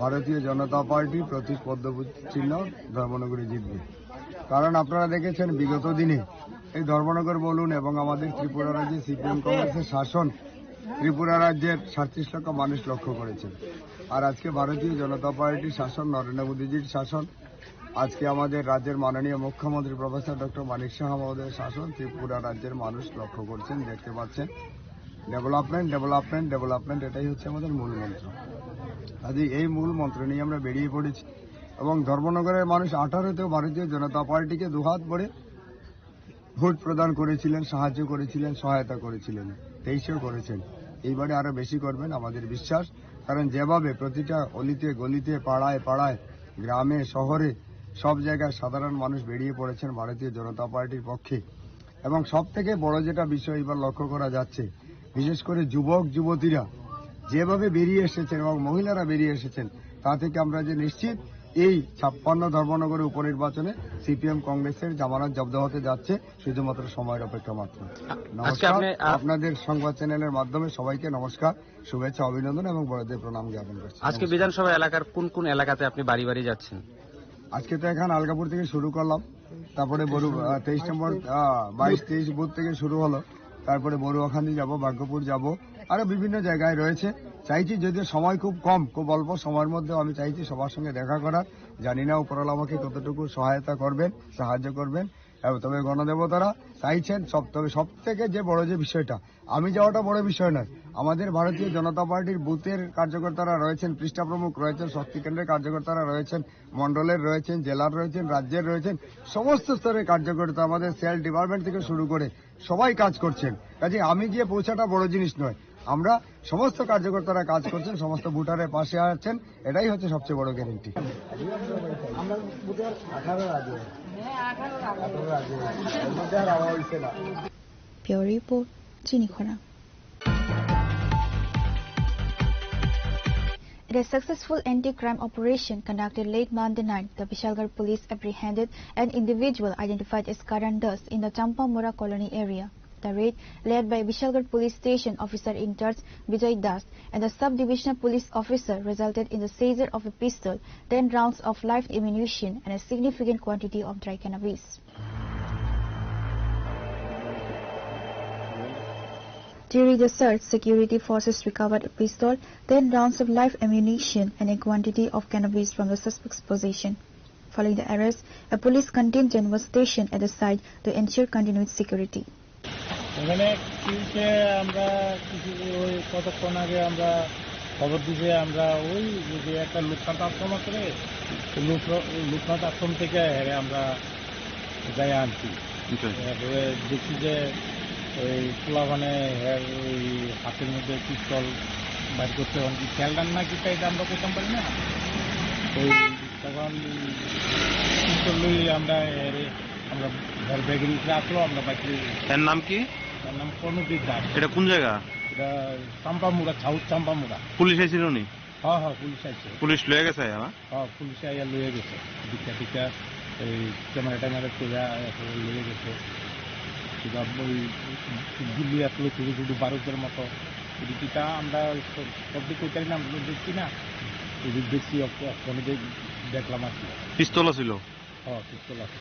ভারতীয় জনতা পার্টি প্রতীক পদ্ম চিহ্ন ধর্মনগরে জিতবে। কারণ আপনারা দেখেছেন বিগত দিনে এই ধর্মনগর বলুন এবং আমাদের ত্রিপুরা রাজ্যে সিপিএম কংগ্রেসের শাসন ত্রিপুরা রাজ্যের 37 লক্ষ মানুষ লক্ষ্য করেছেন। আর আজকে ভারতীয় জনতা পার্টির শাসন, নরেন্দ্র মোদীজির শাসন, আজকে আমাদের রাজ্যের মাননীয় মুখ্যমন্ত্রী প্রফেসর ডক্টর মানিক সাহা মহোদয়ের শাসন ত্রিপুরা রাজ্যের মানুষ লক্ষ্য করছেন, দেখতে পাচ্ছেন। ডেভেলপমেন্ট ডেভেলপমেন্ট ডেভেলপমেন্ট, এটাই হচ্ছে আমাদের মূল মন্ত্র। আজকে এই মূল মন্ত্র নিয়ে আমরা বেরিয়ে পড়েছি এবং ধর্মনগরের মানুষ 18তেও ভারতীয় জনতা পার্টিকে দুহাত ভরে ভোট প্রদান করেছিলেন, সাহায্য করেছিলেন, সহায়তা করেছিলেন, 23-এও করেছেন। এইবারে আরো বেশি করবেন আমাদের বিশ্বাস। কারণ যেভাবে প্রতিটা অলিতে গলিতে পাড়ায় পাড়ায় গ্রামে শহরে সব জায়গায় সাধারণ মানুষ বেরিয়ে পড়েছেন ভারতীয় জনতা পার্টির পক্ষে, এবং সব থেকে বড় যেটা বিষয় এবার লক্ষ্য করা যাচ্ছে, বিশেষ করে যুবক যুবতীরা যেভাবে বেরিয়ে এসেছেন এবং মহিলারা বেরিয়ে এসেছেন, তা থেকে আমরা যে নিশ্চিত এই 56 ধর্মনগরের উপনির্বাচনে সিপিএম কংগ্রেসের জামানত জব্দ হতে যাচ্ছে, শুধুমাত্র সময়ের অপেক্ষা মাত্র। নমস্কার, আপনাদের সংবাদ চ্যানেলের মাধ্যমে সবাইকে নমস্কার, শুভেচ্ছা, অভিনন্দন এবং বড়দের প্রণাম জ্ঞাপন করছি। আজকে বিধানসভা এলাকার কোন কোন এলাকাতে আপনি বাড়ি বাড়ি যাচ্ছেন? আজকে তো এখানে আলগাপুর থেকে শুরু করলাম, তারপরে 23 নম্বর 22-23 বুথ থেকে শুরু হলো, তারপরে বড়ুয়াখালী যাব, ভাগ্যপুর যাব, আরো বিভিন্ন জায়গায় রয়েছে। চাইছি যদিও সময় খুব কম, খুব অল্প সময়ের মধ্যে আমি চাইছি সবার সঙ্গে দেখা করার। জানি না উপরওয়ালা আমাকে কতটুকু সহায়তা করবেন, সাহায্য করবেন, তবে গণদেবতারা চাইছেন সব। তবে সব থেকে যে বড় যে বিষয়টা, আমি যাওয়াটা বড় বিষয় নয়, আমাদের ভারতীয় জনতা পার্টির বুথের কার্যকর্তারা রয়েছেন, পৃষ্ঠা প্রমুখ রয়েছেন, শক্তি কেন্দ্রের কার্যকর্তারা রয়েছেন, মন্ডলের রয়েছেন, জেলার রয়েছেন, রাজ্যের রয়েছেন, সমস্ত স্তরের কার্যকর্তা আমাদের সেল ডিপার্টমেন্ট থেকে শুরু করে সবাই কাজ করছেন। কাজে আমি গিয়ে পৌঁছাটা বড় জিনিস নয়, আমরা সমস্ত কার্যকর্তারা কাজ করছেন, সমস্ত ভোটারের পাশে আছেন, এটাই হচ্ছে সবচেয়ে বড় guarantee. Pure Report, Chinikhara. In a successful anti-crime operation conducted late Monday night, the Vishalgarh police apprehended an individual identified as Karan Das in the Champamura colony area. The raid, led by Vishalgarh Police Station Officer in charge Vijay Das and the Sub-Divisional Police Officer, resulted in the seizure of a pistol, 10 rounds of live ammunition and a significant quantity of dry cannabis. During the search, security forces recovered a pistol, 10 rounds of live ammunition and a quantity of cannabis from the suspect's possession. Following the arrest, a police contingent was stationed at the site to ensure continued security. এখানে কিসে আমরা কিছু ওই কতক্ষণ আগে আমরা খবর দিয়েছি, আমরা ওই যে একটা লুটপাট আশ্রম আছে, লুটপাট আশ্রম থেকে আমরা যাই আনছি। দেখছি যে ওই পোলাপানে ওই হাতের মধ্যে পিস্তল বাইর করতে কি খেলটান না কি তাই আমরা করতাম পারি না। ওই তখন পিস্তল লই আমরা ঘর ব্যাগের উপরে আসলো, আমরা বাইক। এর নাম কি? এর নাম কর্ণদীপ দাস। এটা কোন জায়গা? এটা চাম্পামুড়া, সাউথ চাম্পামুড়া। পুলিশ আইছিল নি? হ্যাঁ পুলিশ আইছে। পুলিশ লয়ে গেছে? হ্যাঁ পুলিশে আইয়া লয়ে গেছে, দিকটা টিকা এই ক্যামেরা ট্যামেরা তোলা লয়ে গেছে। ওই গুলি আসলো ছোটো ছোটো বারুদের মতো, টিকা আমরা সবজি কইতারি না, আমরা দেখছি না, দেখছি অনেকে দেখলাম আর কি। পিস্তল ছিল? হ্যাঁ পিস্তল আছে।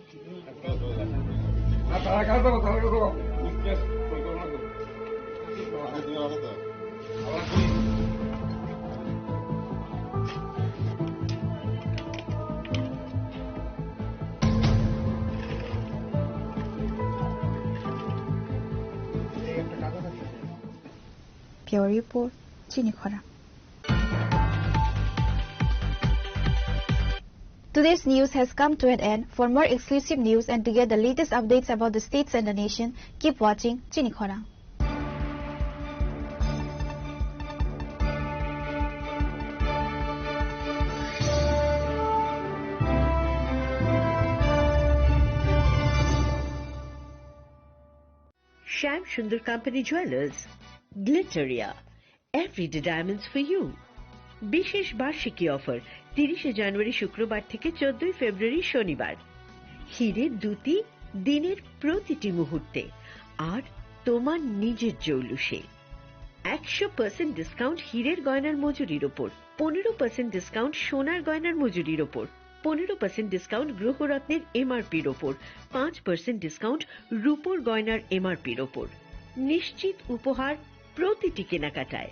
Pure Report, Chinikhora. Today's news has come to an end. For more exclusive news and to get the latest updates about the states and the nation, keep watching Chinikhora. Shyam Sundar Company Jewelers, Glitteria, everyday diamonds for you. বিশেষ বার্ষিকী offer 30 জানুয়ারি শুক্রবার থেকে 14 ফেব্রুয়ারি শনিবার। হীরের দুটি দিনের প্রতিটি মুহূর্তে আর তোমার নিজের জৌলুসে। 100% ডিসকাউন্ট হীরের গয়নার মজুরির ওপর, 15% ডিসকাউন্ট সোনার গয়নার মজুরির ওপর, 15% ডিসকাউন্ট গ্রহরত্নের এমআরপির ওপর, 5% ডিসকাউন্ট রূপোর গয়নার এমআরপির ওপর। নিশ্চিত উপহার প্রতিটি কেনাকাটায়।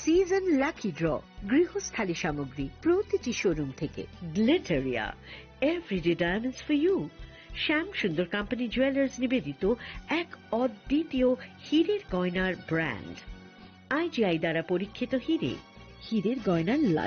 সিজন লাকি ড্র গৃহস্থালী সামগ্রী প্রতিটি শোরুম থেকে। Glitteria, everyday diamonds for you. Shyam Sundar company jewellers নিবেদিত এক অদ্বিতীয় হীরের গয়নার ব্র্যান্ড। আইজিআই দ্বারা পরীক্ষিত হীরে, হীরের গয়নার